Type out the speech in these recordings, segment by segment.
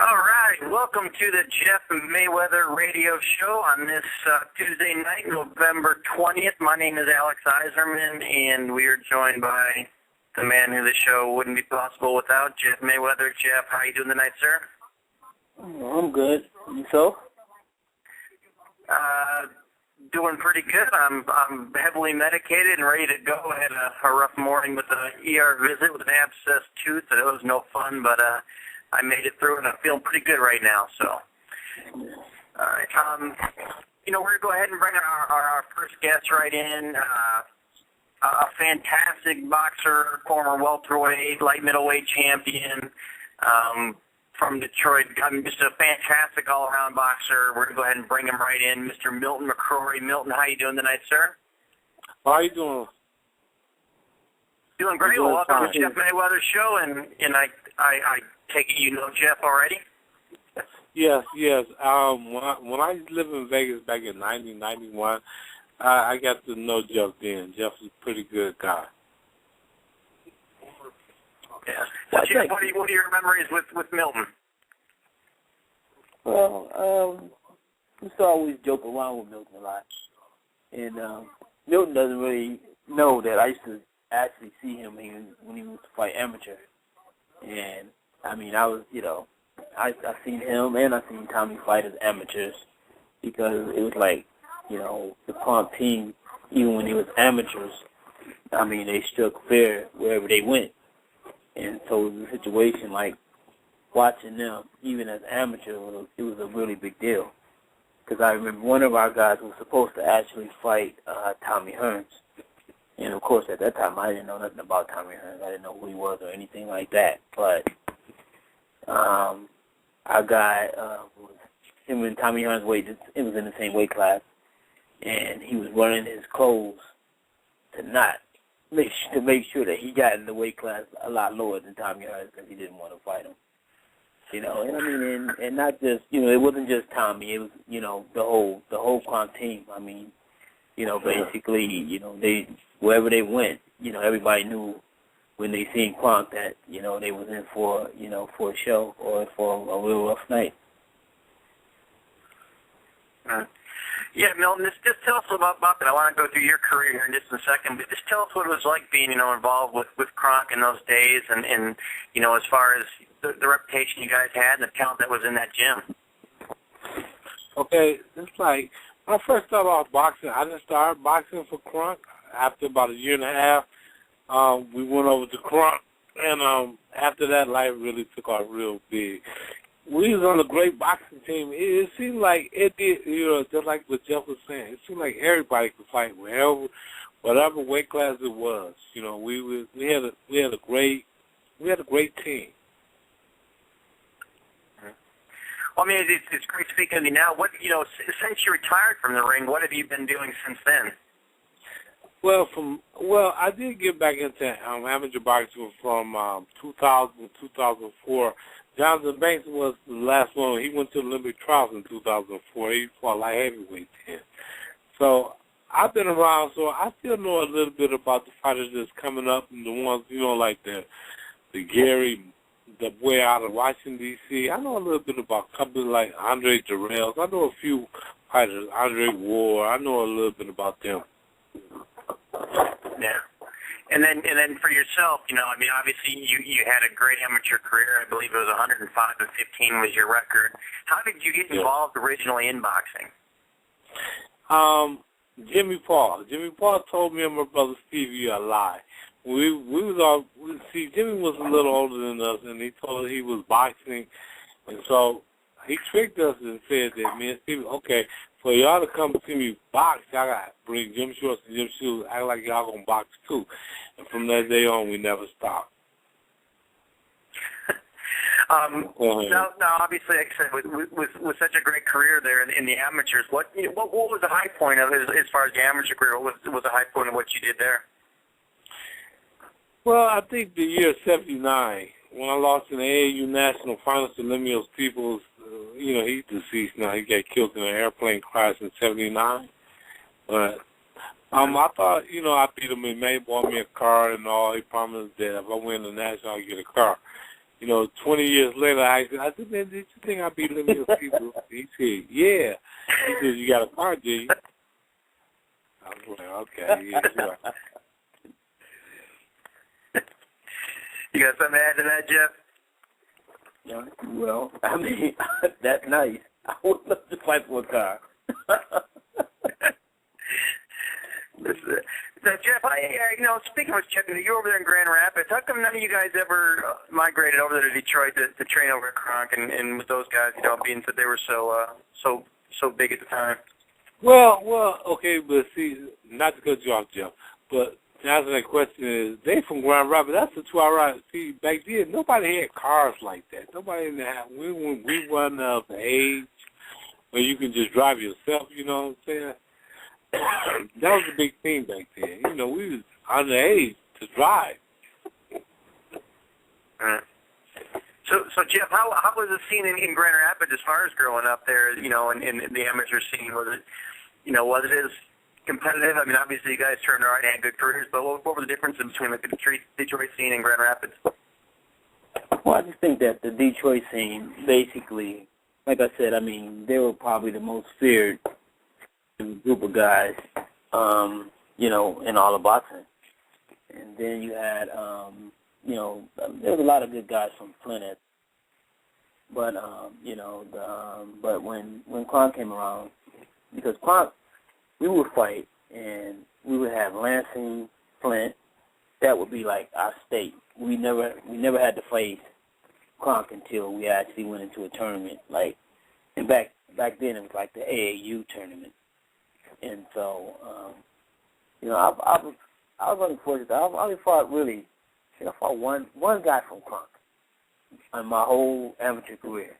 All right, welcome to the Jeff Mayweather Radio Show on this Tuesday night, November 20th. My name is Alex Iserman, and we are joined by the man who the show wouldn't be possible without, Jeff Mayweather. Jeff, how you doing tonight, sir? I'm good. Yourself? Doing pretty good. I'm heavily medicated and ready to go. I had a rough morning with an ER visit with an abscessed tooth. It was no fun, but I made it through, and I'm feeling pretty good right now. So, all right. We're going to go ahead and bring our first guest right in. A fantastic boxer, former welterweight, light middleweight champion from Detroit. Just a fantastic all-around boxer. We're going to go ahead and bring him right in, Mr. Milton Mccrory. Milton, how you doing tonight, sir? How are you doing? Doing great. Well, welcome to Jeff Mayweather Show, and I take it you know Jeff already? Yes. When I lived in Vegas back in 1991, I got to know Jeff then. Jeff was a pretty good guy. Yeah. What are your memories with Milton? Well, we used to always joke around with Milton a lot. And Milton doesn't really know that I used to actually see him when he used to fight amateur. And, I mean, I was, I seen him and I seen Tommy fight as amateurs because it was like, the Pump team, even when they was amateurs, I mean, they struck fair wherever they went. And so it was a situation like watching them, even as amateurs, it was a really big deal. Because I remember one of our guys was supposed to actually fight Tommy Hearns. And, of course, at that time, I didn't know nothing about Tommy Hearns. I didn't know who he was or anything like that. But our guy, him and Tommy Hearns it was in the same weight class. And he was running his clothes to make sure that he got in the weight class a lot lower than Tommy Hearns because he didn't want to fight him. And I mean, and not just, it wasn't just Tommy. It was, the whole Kronk team. I mean, basically, they wherever they went, everybody knew when they seen Kronk that, they was in for a show or for a real rough night. Yeah, Milton, just tell us about that. I want to go through your career here in just a second, but just tell us what it was like being, involved with Kronk in those days and as far as the reputation you guys had and the talent that was in that gym. Okay, it's like, when I first started off boxing, I didn't start boxing for Kronk. After about a year and a half, we went over to Kronk, and after that, life really took off real big. We was on a great boxing team. It seemed like it did, just like what Jeff was saying. It seemed like everybody could fight whatever weight class it was. We had a great team. Well, I mean, it's great speaking to you now. What since you retired from the ring, what have you been doing since then? Well, I did get back into amateur boxing from 2000 to 2004. Jonathan Banks was the last one. He went to the Olympic trials in 2004. He fought light heavyweight then. So I've been around, so I still know a little bit about the fighters that's coming up and the ones, like the Gary, the boy out of Washington, D.C. I know a little bit about companies like Andre Durrell. I know a few fighters, Andre Ward. I know a little bit about them. Yeah. And then for yourself, I mean, obviously you had a great amateur career. I believe it was 105 and 15 was your record. How did you get involved originally in boxing? Jimmy Paul. Jimmy Paul told me and my brother Steve, you are lying. Jimmy was a little older than us, and he told us he was boxing, and so he tricked us and said that me and Steve, okay, for y'all to come see me box, y'all got to bring gym shorts and gym shoes, act like y'all going to box too. And from that day on, we never stopped. Now, obviously, like I said, with such a great career there in the amateurs, what was the high point of it as far as the amateur career? What was the high point of what you did there? Well, I think the year 79, when I lost in the AAU National Finals to Emmanuel Steward, he's deceased now. He got killed in an airplane crash in 79. But I thought, I beat him, and May bought me a car and all. He promised that if I win the National, I'd get a car. 20 years later, I said, man, did you think I'd be living with people? He said, yeah. He said, you got a car, do you? I was like, okay, yeah, sure. You got something to add to that, Jeff? Yeah, well, I mean, that's nice. I would love to fight for a car. So, Jeff, speaking of Chuck, you're over there in Grand Rapids. How come none of you guys ever migrated over there to Detroit to train over at Kronk and with those guys, being that they were so big at the time? Well, okay, but see, not to cut you off, Jeff, but to answer that question is, they from Grand Rapids. That's a 2-hour ride. See, back then, nobody had cars like that. Nobody in the house. We weren't of the age where you can just drive yourself, you know what I'm saying? That was a big thing back then. We was underage to drive. So Jeff, how was the scene in Grand Rapids as far as growing up there, in the amateur scene? Was it as competitive? I mean, obviously you guys turned around and had good careers, but what were the differences between the Detroit scene and Grand Rapids? Well, I just think that the Detroit scene, basically, like I said, I mean, they were probably the most feared group of guys, in all of boxing. And then you had, there was a lot of good guys from Flint, but but when Kronk came around, because Kronk, we would fight and we would have Lansing, Flint. That would be like our state. We never had to face Kronk until we actually went into a tournament. And back then it was like the AAU tournament. And so, I was unfortunate. I only fought one guy from Kronk on my whole amateur career.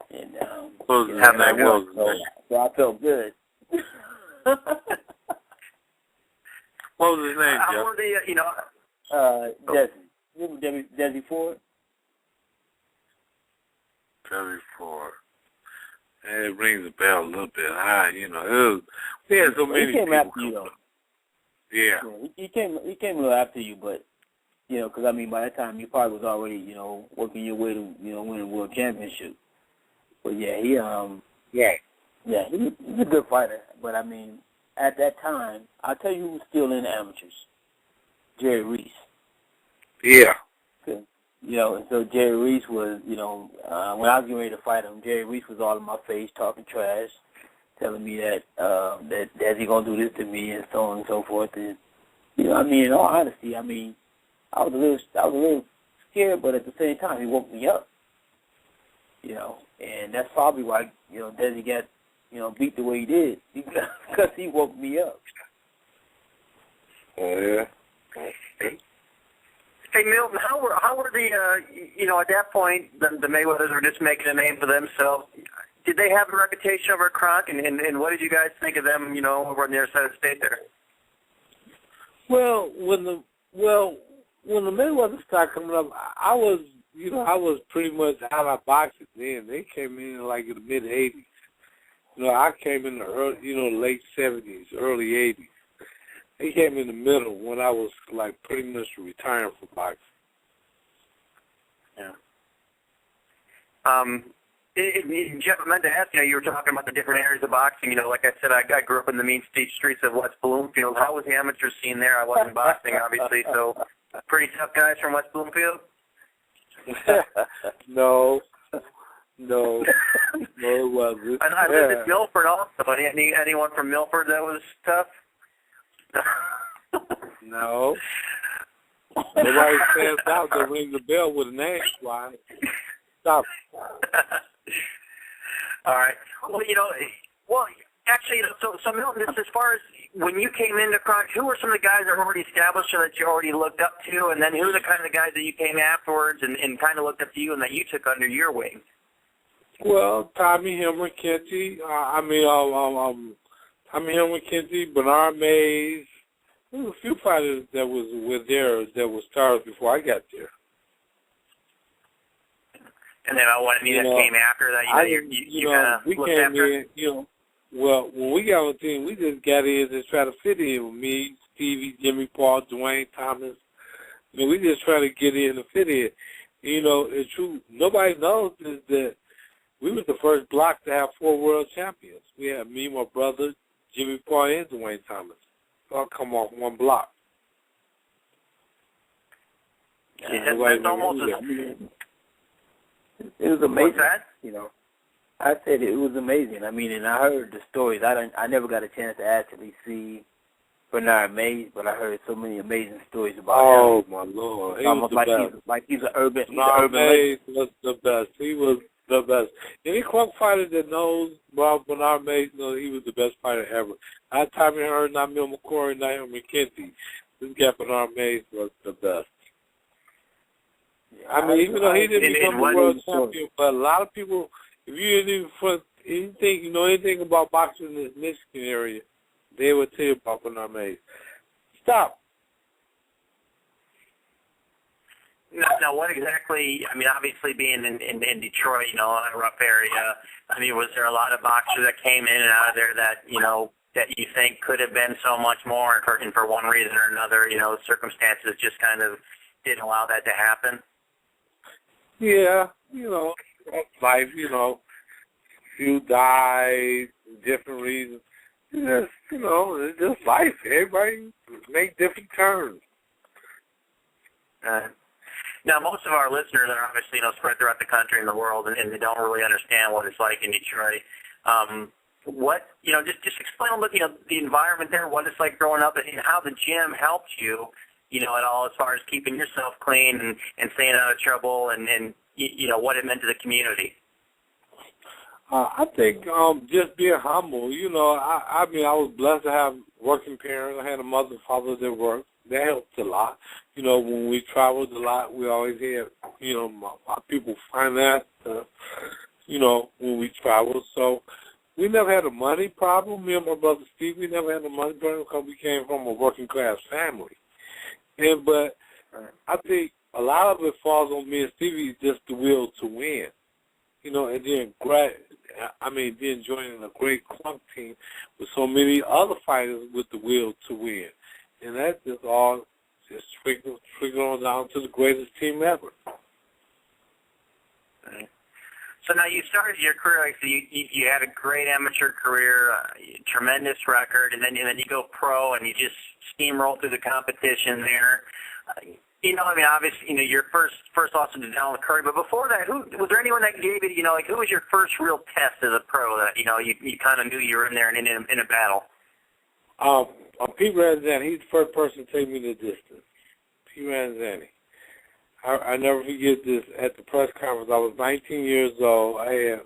And so I felt good. What was his name, Jeff? How were the, Desi. Remember Desi Ford? Desi Ford. It rings a bell a little bit high, we had so many people. He came after you, though. Yeah. He came a little after you, but, because, I mean, by that time you probably was already, working your way to, win a world championship. But, yeah, he he's a good fighter. But, I mean, at that time, I'll tell you who was still in the amateurs. Jerry Reese. Yeah. Okay. And so Jerry Reese was, when I was getting ready to fight him, Jerry Reese was all in my face, talking trash, telling me that he gonna do this to me and so on and so forth. And in all honesty, I was a little scared, but at the same time, he woke me up. And that's probably why Desi got beat the way he did, because he woke me up. Oh yeah. Hey, Milton, how were the, at that point, the Mayweathers were just making a name for themselves. Did they have a reputation over at Kronk, and what did you guys think of them, over on the other side of the state there? Well, when the Mayweathers started coming up, I was pretty much out of boxing then. They came in like in the mid-'80s. I came in the early, late 70s, early 80s. He came in the middle when I was like pretty much retiring from boxing. Yeah. Jeff, I meant to ask, you were talking about the different areas of boxing. Like I said, I grew up in the mean streets of West Bloomfield. How was the amateur scene there? I wasn't boxing, obviously, so pretty tough guys from West Bloomfield? No, it wasn't. I lived in Milford also, but anyone from Milford that was tough? No. Nobody stands out to ring the bell with an axe. Why? Stop. All right. Well, actually, so Milton, as far as when you came into Kronk, who were some of the guys that were already established or that you already looked up to, and then who were the kind of the guys that you came afterwards and kind of looked up to you and that you took under your wing? Well, Tommy Hilmer, Kenty, Tommy Hilmer, Kenty, Bernard Mays. There was a few fighters that were there that was stars before I got there. And then one of you that came after that, you kind of looked after? Well, when we got on the team, we just got in to try to fit in with me, Stevie, Jimmy Paul, Dwayne Thomas. We just try to get in and fit in. You know, it's true. Nobody knows is that we was the first block to have 4 world champions. We had me, my brother, Jimmy Paul, and Dwayne Thomas. All come off one block. Yeah, that's almost it was amazing. What's that? You know, I said it was amazing. I mean, and I heard the stories. I never got a chance to actually see Bernard Mays, but I heard so many amazing stories about him. Oh my Lord, he was the best. He's an urban. Bernard Mays was the best. He was the best. Any club fighter that knows about Bernard Mays knows he was the best fighter ever. Not Tommy Hearns, not Milton Mccrory, not him McKenzie. This guy Bernard Mays was the best. I mean, even though he didn't become a world champion, but a lot of people, if you didn't even know anything about boxing in this Michigan area, they would tell you about Bernard Mays. Stop. Now, what exactly, I mean, obviously being in Detroit, you know, a rough area, I mean, was there a lot of boxers that came in and out of there that, you know, that you think could have been so much more, and for one reason or another, you know, circumstances just kind of didn't allow that to happen? Yeah, you know, life, you know, few died, different reasons. It's just, you know, it's just life. Everybody make different turns. Now, most of our listeners are obviously, you know, spread throughout the country and the world, and they don't really understand what it's like in Detroit. What, you know, just explain a little, you know, the environment there, what it's like growing up, and how the gym helped you, you know, at all as far as keeping yourself clean and staying out of trouble, and you know, what it meant to the community. I think just being humble. You know, I mean, I was blessed to have working parents. I had a mother and father that worked. That helped a lot. You know, when we traveled a lot, we always had, you know, my people finance, you know, when we traveled. So we never had a money problem. Me and my brother Steve, we never had a money problem because we came from a working class family. But I think a lot of it falls on me and Stevie, just the will to win. You know, and then then joining a great club team with so many other fighters with the will to win. And that just all just trickle on down to the greatest team ever. Right. So now you started your career, like, so you had a great amateur career, tremendous record, and then you go pro and you just steamroll through the competition there. You know, I mean, obviously, you know, your first loss was to Emmanuel Curry, but before that, was there anyone that gave it, you know, like, who was your first real test as a pro that, you know, you kind of knew you were in there and in a battle? Pete Ranzani, he's the first person to take me the distance. Pete Ranzani. I never forget this. At the press conference, I was 19 years old. I had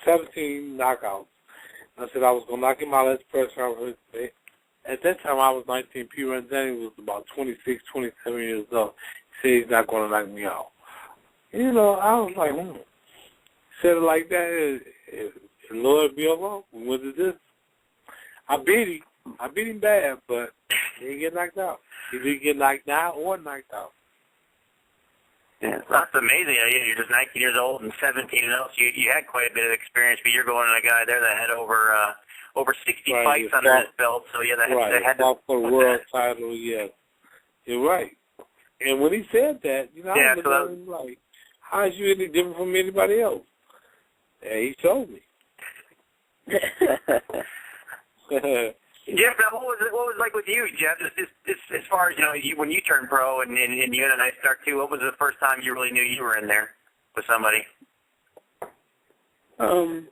17 knockouts. I said I was going to knock him out at the press conference. At that time, I was 19. Pete Ranzani was about 26, 27 years old. He said he's not going to knock me out. You know, I was like, Said it like that. And Lord be alone. We went to this. I beat him bad, but he didn't get knocked out. He didn't get knocked out or knocked out. Yeah, that's amazing. You're just 19 years old and 17 and else. You had quite a bit of experience, but you're going to a guy there that had over 60 fights under his belt. So yeah, that had to for the world title. Yeah, you're right. And when he said that, you know, I was looking like, how is you any different from anybody else? And he told me. Jeff, now what was it like with you, Jeff? Just as far as, you know, when you turned pro and you had a nice start too, what was the first time you really knew you were in there with somebody? When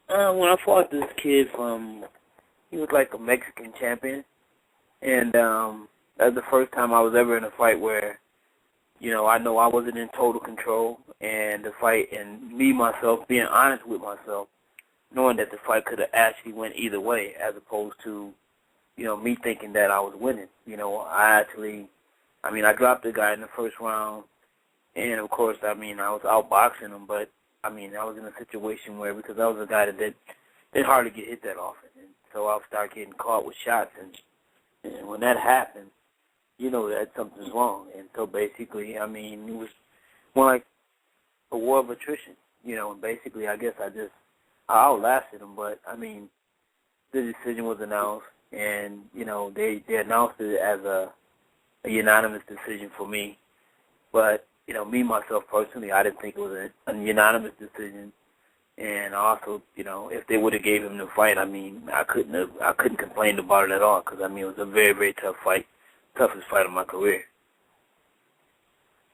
I fought this kid he was like a Mexican champion, and that's the first time I was ever in a fight where, you know I wasn't in total control, and the fight, and me, myself, being honest with myself, knowing that the fight could have actually went either way, as opposed to, you know, me thinking that I was winning. You know, I dropped the guy in the first round, and of course, I was outboxing him, but, I was in a situation where, because I was a guy that didn't hardly get hit that often, and so I started getting caught with shots, and when that happened, you know that something's wrong. And so basically, it was more like a war of attrition, you know, and basically I guess I outlasted him, but, the decision was announced, and, you know, they announced it as a unanimous decision for me. But, you know, me, myself, personally, I didn't think it was a unanimous decision. And also, you know, if they would have gave him the fight, I mean, I couldn't complain about it at all, because, I mean, it was a very, very tough fight, toughest fight of my career.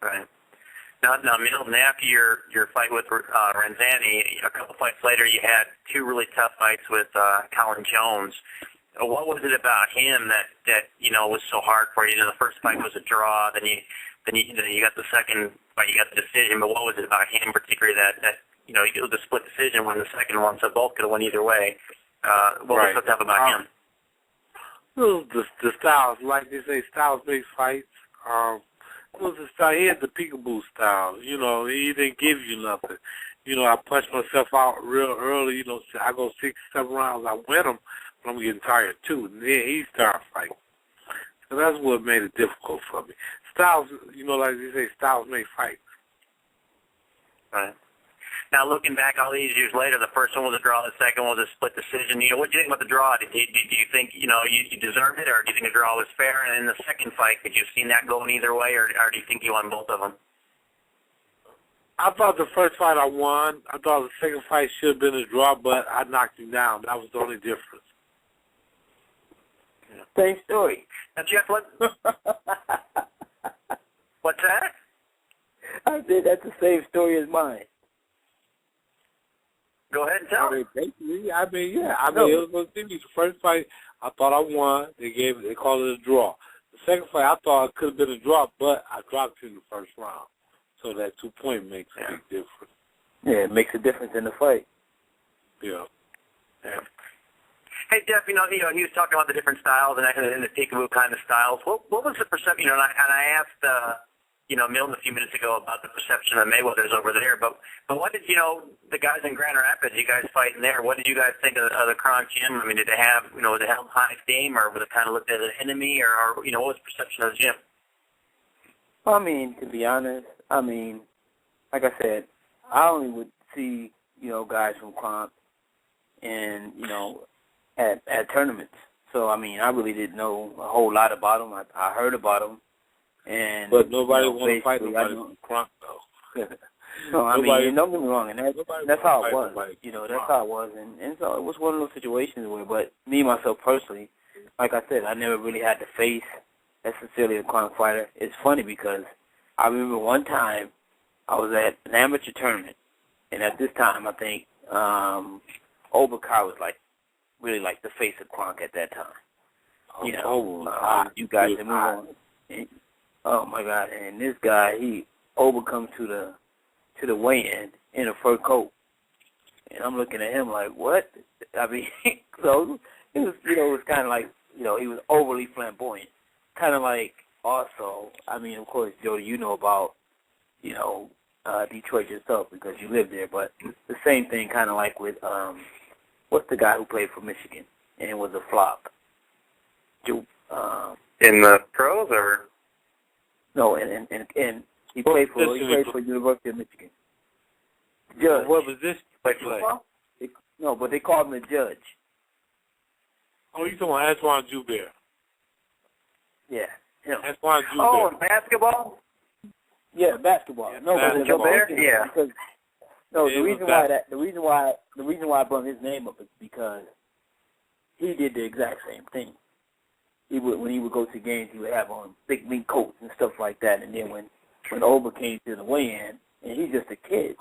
Right. Now, Milton, after your fight with Ranzani, a couple fights later, you had two really tough fights with Colin Jones. What was it about him that you know was so hard for you? You know, the first fight was a draw, then you got the second fight, you got the decision. But what was it about him, particularly that you know it was a split decision when the second one, so both could have went either way? What was so tough about him? The styles, like they say, styles make fights. It was the style. He had the peekaboo style. You know, he didn't give you nothing. You know, I punched myself out real early. You know, I go 6, 7 rounds. I win them, but I'm getting tired too. And then he started fighting. So that's what made it difficult for me. Styles, you know, like they say, styles make fights. Right. Now, looking back all these years later, the first one was a draw, the second one was a split decision. You know, what did you think about the draw? Did you think, you know, you deserved it, or do you think the draw was fair? And in the second fight, could you have seen that going either way, or do you think you won both of them? I thought the first fight I won. I thought the second fight should have been a draw, but I knocked him down. That was the only difference. Same story. Now, Jeff, what's that? I said that's the same story as mine. Go ahead and tell me. Basically, I mean, it was going to be the first fight I thought I won. They called it a draw. The second fight I thought it could have been a draw, but I dropped you in the first round. So that 2-point makes a big difference. Yeah, it makes a difference in the fight. Yeah. Hey, Jeff, you know, he was talking about the different styles and the peekaboo kind of styles. What was the perception? You know, and I asked you know, Milton a few minutes ago about the perception of Mayweather's over there. But what did, you know, the guys in Grand Rapids, you guys fighting there, what did you guys think of the Kronk gym? I mean, did they have, you know, was it held high esteem, or was it kind of looked at as an enemy, or you know, what was the perception of the gym? I mean, to be honest, I mean, like I said, I only would see, you know, guys from Kronk and, you know, at tournaments. So, I mean, I really didn't know a whole lot about them. I heard about them. But nobody want to fight nobody from Kronk, though. No, I mean, don't get me wrong, and that's how it was. You know, that's how it was. And so it was one of those situations where, but me, myself, personally, like I said, I never really had to face necessarily a Kronk fighter. It's funny because I remember one time I was at an amateur tournament, and at this time, I think Obakar was really the face of Kronk at that time. You know, you guys had moved on. Oh my God! And this guy, Oba comes to the weigh-in in a fur coat, and I'm looking at him like, what? I mean, so it was, you know, it was kind of like, you know, he was overly flamboyant, kind of like also. I mean, of course, Jody, you know about, you know, Detroit yourself because you lived there, but the same thing, kind of like with what's the guy who played for Michigan and it was a flop? In the pros or? No, and he played for University of Michigan. Judge. What was this? No, but they called him a judge. Oh, you talking about Antoine Joubert? Yeah, him. Antoine Joubert. Oh, basketball? Yeah, basketball. No, but Joubert? Yeah. Because, no, the reason why I brought his name up is because he did the exact same thing. When he would go to games, he would have on big mink coats and stuff like that. And then when Oba came to the weigh-in, and he's just a kid,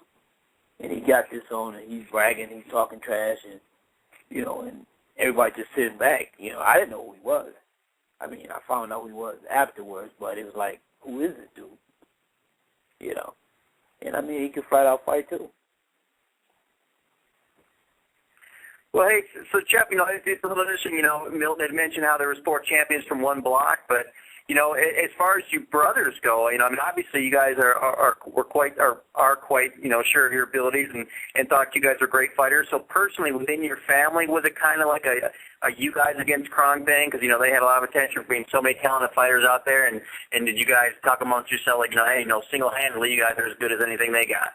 and he got this on, and he's bragging, he's talking trash, and you know, and everybody just sitting back. You know, I didn't know who he was. I mean, I found out who he was afterwards, but it was like, who is this dude? You know, and I mean, he could flat out fight too. Well, hey, so Jeff, you know, it's a little interesting. You know, Milton had mentioned how there were sport champions from one block, but you know, as far as you brothers go, you know, I mean, obviously you guys are quite you know, sure of your abilities and thought you guys were great fighters. So personally, within your family, was it kind of like a you guys against Kronk thing? Because you know they had a lot of attention for being so many talented fighters out there, and did you guys talk amongst yourself like, you know, hey, you know, single-handedly you guys are as good as anything they got?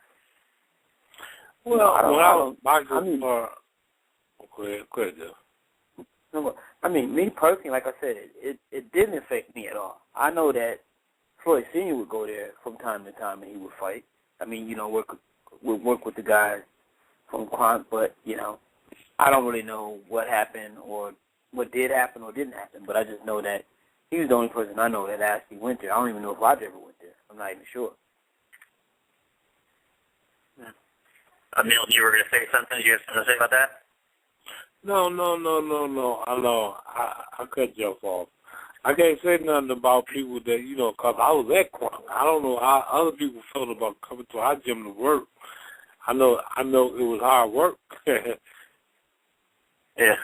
Well, Go ahead, Jeff. No, I mean, me personally, like I said, it didn't affect me at all. I know that Floyd Sr. would go there from time to time and he would fight. I mean, you know, work with the guys from Quant, but, you know, I don't really know what happened or what did happen or didn't happen, but I just know that he was the only person I know that actually went there. I don't even know if Roger ever went there. I'm not even sure. Milton, you were going to say something? Did you have something to say about that? No. I know. I cut Jeff off. I can't say nothing about people that, you know, because I was at Quant. I don't know how other people felt about coming to our gym to work. I know it was hard work. Yeah.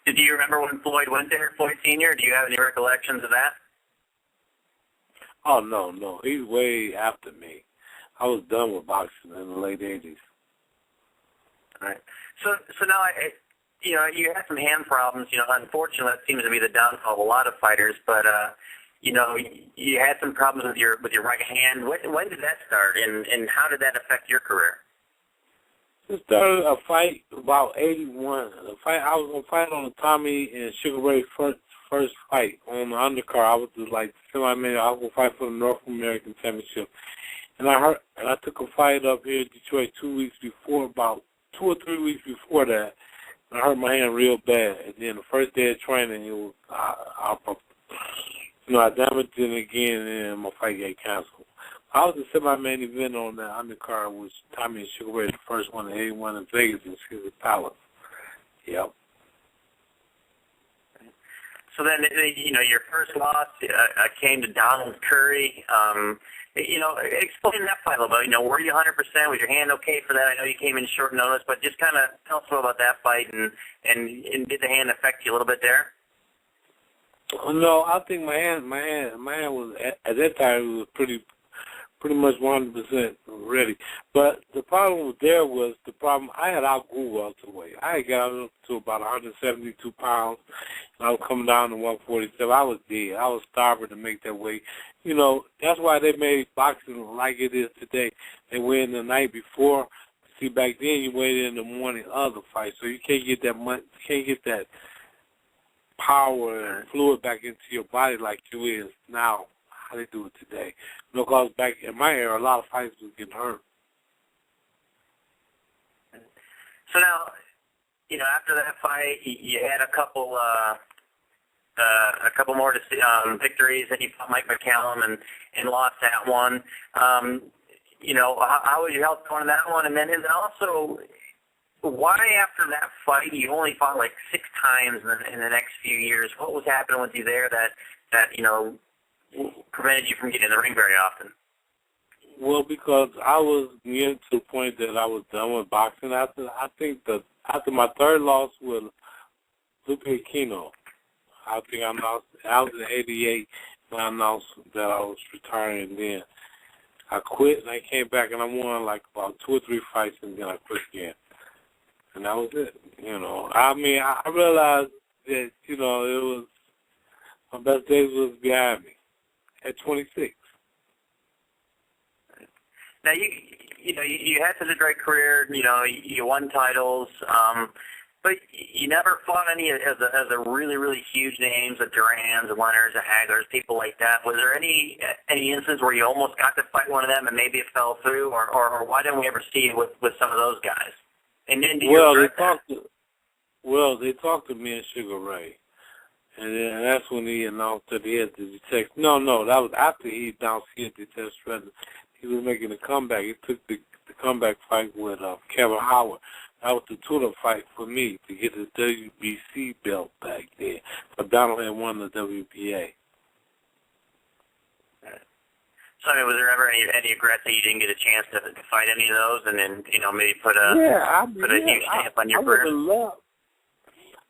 Do you remember when Floyd went there, Floyd Sr.? Do you have any recollections of that? Oh, no. He's way after me. I was done with boxing in the late 80s. All right. So now, you know, you had some hand problems. You know, unfortunately, that seems to be the downfall of a lot of fighters. But you know, you had some problems with your right hand. When did that start, and how did that affect your career? It started a fight about 81. I was gonna fight on the Tommy and Sugar Ray first fight on the undercard. I was just like semi-main. I was gonna fight for the North American Championship, and I took a fight up here in Detroit 2 weeks before, about 2 or 3 weeks before that. I hurt my hand real bad, and then the first day of training, it was I damaged it again, and my fight got canceled. I was the semi-main event on that undercard, which Tommy and Sugar Ray, the first one in 81 in Vegas in Caesar Palace. Yep. So then, you know, your first loss came to Donald Curry. You know, explain that fight a little bit. You know, were you 100%? Was your hand okay for that? I know you came in short notice, but just kind of tell us about that fight, and did the hand affect you a little bit there? No, I think my hand was at that time it was pretty much 100% ready. But the problem there was I had outgrew welterweight. I had got up to about 172 pounds, and I was coming down to 147. I was dead. I was starving to make that weight. You know, that's why they made boxing like it is today. They weigh in the night before. See, back then you weighed in the morning of the fight, so you can't get that power and fluid back into your body like you is now. How they do it today. Because back in my era, a lot of fighters was getting hurt. So now, you know, after that fight, you had a couple more victories, and you fought Mike McCallum and lost that one. You know, how was your health going in that one? And then also, why after that fight you only fought like 6 times in the next few years? What was happening with you there that you know, prevented you from getting in the ring very often? Well, because I was getting to the point that I was done with boxing after my third loss with Lupe Aquino. I think I was in 88 when I announced that I was retiring. Then I quit and I came back and I won like about 2 or 3 fights, and then I quit again. And that was it. You know, I mean, I realized that, you know, it was my best days was behind me. At 26. Now you know you had such a great career. You know you won titles, but you never fought any of the really huge names, the Durans, the Leonards, the Haglers, people like that. Was there any instance where you almost got to fight one of them and maybe it fell through, or why didn't we ever see you with some of those guys? And then they talked to me and Sugar Ray. And then that's when he announced that he had to detect. No, that was after he announced he had to detect Shredder. He was making a comeback. He took the comeback fight with Kevin Howard. That was the Tudor fight for me to get the WBC belt back there. But Donald had won the WBA. So, I mean, was there ever any regret that you didn't get a chance to fight any of those, and then, you know, maybe put a huge stamp on your career?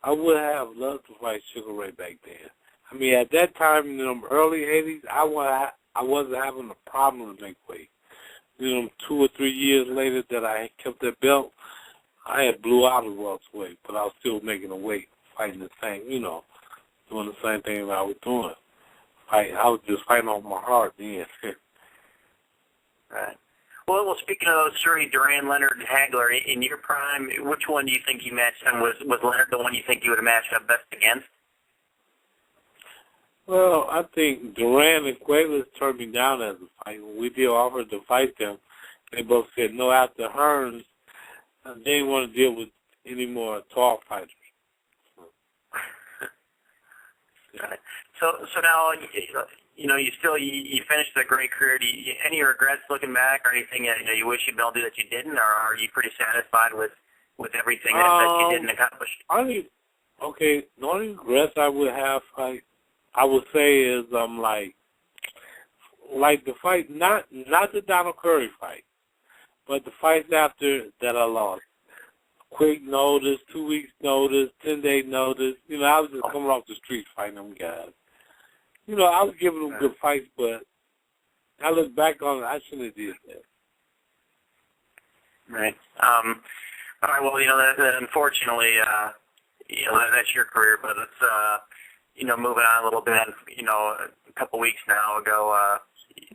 I would have loved to fight Sugar Ray back then. I mean, at that time in the early 80s, I wasn't having a problem to make weight. You know, 2 or 3 years later that I had kept that belt, I had blew out of welterweight, but I was still making a weight, fighting the same, you know, doing the same thing that I was doing. I was just fighting off my heart then. Right. Well, speaking of those three, Duran, Leonard, and Hagler, in your prime, which one do you think you matched, and was Leonard the one you think you would have matched up best against? Well, I think Duran and Cuevas turned me down as a fight. When we did offer to fight them, they both said no after Hearns. They didn't want to deal with any more tall fighters. Got it. So now, you finished a great career. Do you, any regrets looking back, or anything you wish you'd been able to do that you didn't, or are you pretty satisfied with everything that you didn't accomplish? The only regrets I would have, I would say, is like the fight, not the Donald Curry fight, but the fights after that I lost. Quick notice, 2 weeks notice, 10-day notice. I was just coming off the street fighting them guys. I was giving them good fights, but I look back on it, I shouldn't have did that. Right. All right. Well, that unfortunately, that's your career, but it's moving on a little bit. A couple weeks now ago,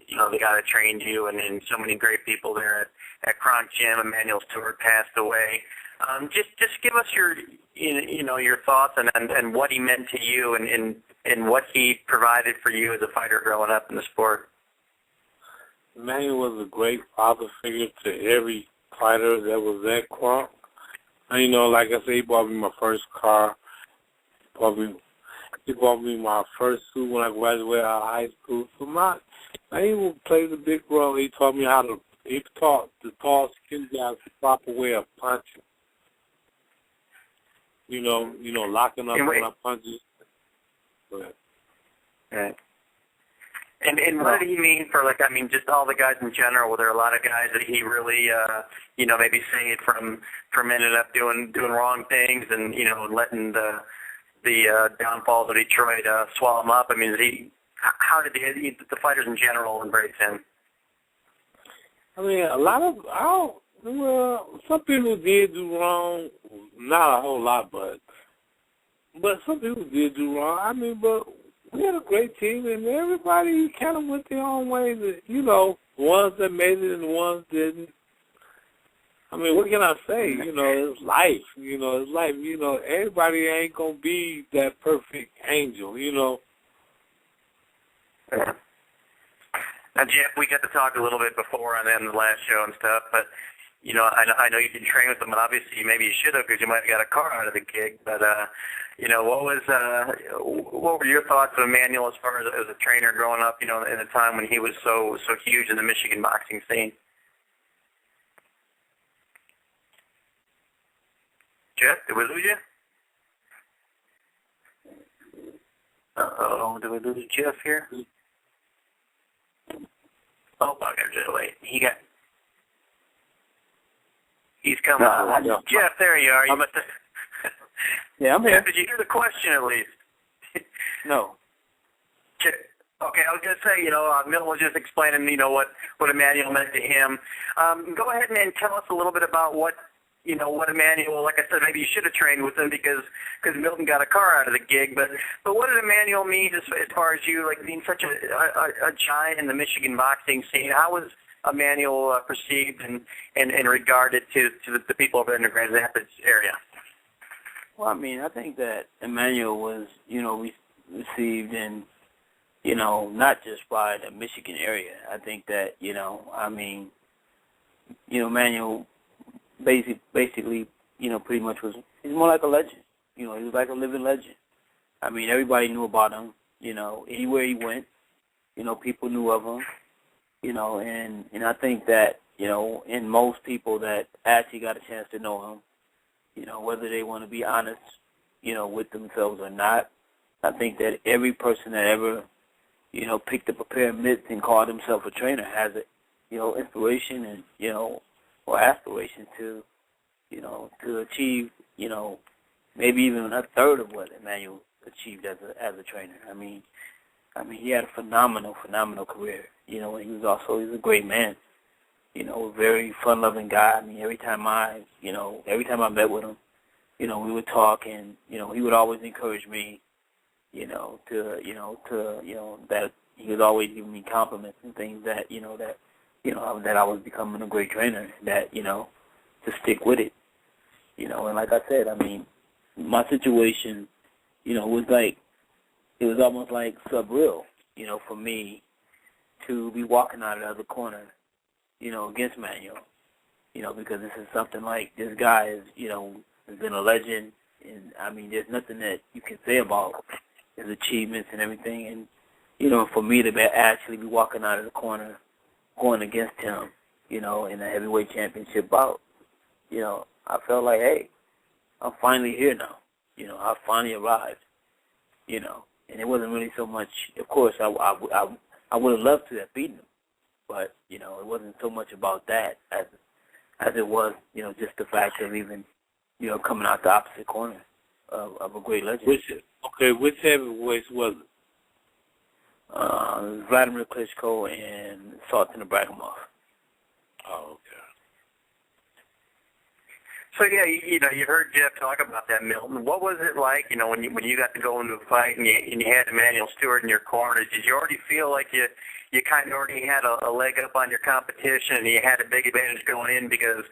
the guy that trained you and so many great people there at Kronk Gym, Emanuel Steward, passed away. Just give us your thoughts and what he meant to you and what he provided for you as a fighter growing up in the sport. Emmanuel was a great father figure to every fighter that was at Kronk. Like I said, he bought me my first car. He bought me my first suit when I graduated out of high school. So Emmanuel played a big role. He taught me he taught the tall, skinny guys the proper way of punching. Locking up on our punches. Right. And what did he mean for, just all the guys in general? Were there a lot of guys that he really, maybe saved from ended up doing wrong things and, letting the downfalls of Detroit swallow him up? How did the fighters in general embrace him? A lot of, some people did do wrong, not a whole lot, but some people did do wrong. But we had a great team, and everybody kind of went their own way. Ones that made it and the ones didn't. What can I say? It's life. It's life. Everybody ain't going to be that perfect angel, Yeah. Now, Jeff, we got to talk a little bit before on the last show and stuff, but, I know you didn't train with them, and obviously maybe you should have because you might have got a car out of the gig, but, what were your thoughts of Emmanuel as far as a trainer growing up, in a time when he was so huge in the Michigan boxing scene? Jeff, did we lose you? Uh-oh, did we lose Jeff here? Oh, I got to wait. He's coming. Jeff, there you are. You must have. Yeah, I'm here. Did you hear the question at least? No. Okay, I was going to say, Milton was just explaining, what Emmanuel meant to him. Go ahead and tell us a little bit about what Emmanuel, like I said, maybe you should have trained with him because Milton got a car out of the gig. But what did Emmanuel mean as far as you, being such a giant in the Michigan boxing scene? How was Emmanuel perceived and regarded to the people over in the Grand Rapids area? Well, I think that Emmanuel was, received in, not just by the Michigan area. I think that, Emmanuel basically, pretty much he's more like a legend. He was like a living legend. Everybody knew about him, anywhere he went, people knew of him, and I think that, in most people that actually got a chance to know him, whether they want to be honest, with themselves or not, I think that every person that ever, picked up a pair of mitts and called himself a trainer has inspiration and, or aspiration to, to achieve, maybe even a third of what Emmanuel achieved as a trainer. He had a phenomenal career, and he was a great man, a very fun-loving guy. Every time I met with him, we would talk, and he would always encourage me, that he was always giving me compliments and things that that I was becoming a great trainer, that to stick with it, and like I said, my situation, was like it was almost like surreal, for me to be walking out of the other corner, against Emmanuel, because this is something like this guy is, has been a legend, and I mean, there's nothing that you can say about his achievements and everything, and for me to actually be walking out of the corner, going against him, in a heavyweight championship bout, I felt like, hey, I'm finally here now. I finally arrived, and it wasn't really so much. Of course, I would have loved to have beaten him, but it wasn't so much about that as it was, just the fact of even, coming out the opposite corner of a great legend. Which heavyweights was it? Vladimir Klitschko and Sultan Ibrahimov. Oh, okay. So yeah, you heard Jeff talk about that, Milton. What was it like, when you got to go into a fight and you had Emanuel Steward in your corner? Did you already feel like you kind of already had a leg up on your competition and you had a big advantage going in because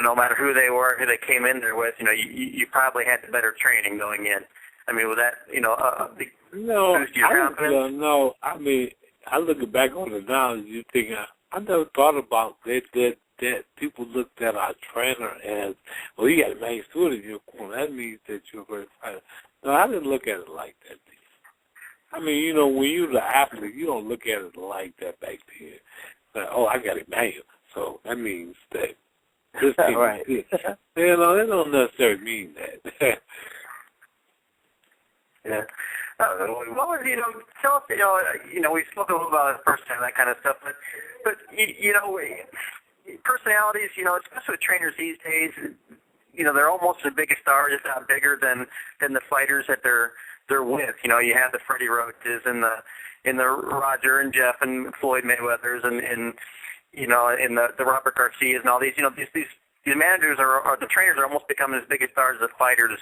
no matter who they were, who they came in there with, you probably had the better training going in. I mean, was that a big boost to your confidence? No. I mean, I look back on it now, and you think I never thought about that people looked at our trainer as, well, you got a Emanuel Steward in your corner. That means that you're a great fighter. No, I didn't look at it like that. I mean, when you're the athlete, you don't look at it like that back then. Like, oh, I got Emmanuel, so that means that this team right. is good. They don't necessarily mean that. Yeah. Well, tell us, we spoke a little about personality, that kind of stuff, but personalities, especially with trainers these days, they're almost as big a stars, if not bigger than the fighters that they're with. You have the Freddie Roaches and the Roger and Jeff and Floyd Mayweathers and the Robert Garcias and all these. These managers or the trainers are almost becoming as big a stars as the fighters.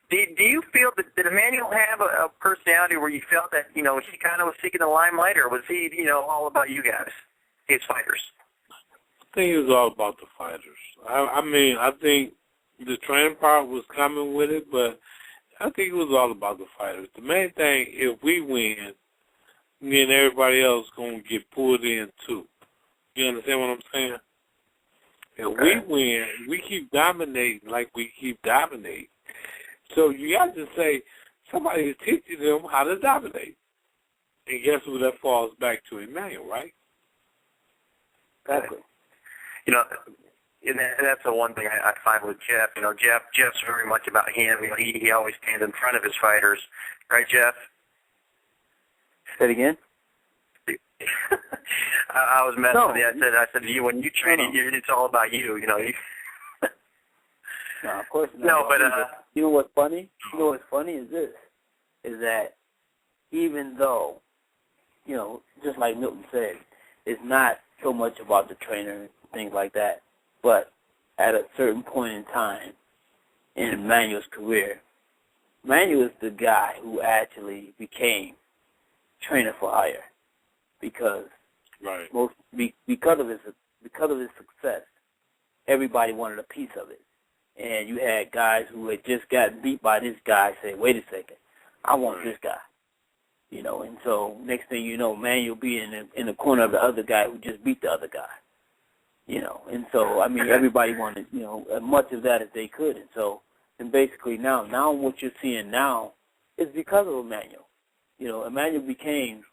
Do you feel that did Emmanuel have a personality where you felt that he kind of was seeking the limelight, or was he all about you guys, his fighters? I think it was all about the fighters. I think the training part was coming with it, but I think it was all about the fighters. The main thing, if we win, then everybody else going to get pulled in too. You understand what I'm saying? If we win, we keep dominating like we keep dominating. So you got to say somebody is teaching them how to dominate. And guess what that falls back to? Emmanuel, right? Exactly. And that's the one thing I find with Jeff. Jeff's very much about him. He always stands in front of his fighters. Right, Jeff? Say it again? I was messing with you. I said, when you train, it's all about you. No, of course not. No, but you know what's funny? What's funny is this: is that even though, just like Milton said, it's not so much about the trainer and things like that, but at a certain point in time in Emmanuel's career, Emmanuel is the guy who actually became trainer for hire because because of his success, everybody wanted a piece of it. And you had guys who had just gotten beat by this guy say, wait a second, I want this guy. And so next thing you know, Emmanuel be in the corner of the other guy who just beat the other guy. And so, everybody wanted, as much of that as they could. And so, basically now what you're seeing now is because of Emmanuel. Emmanuel became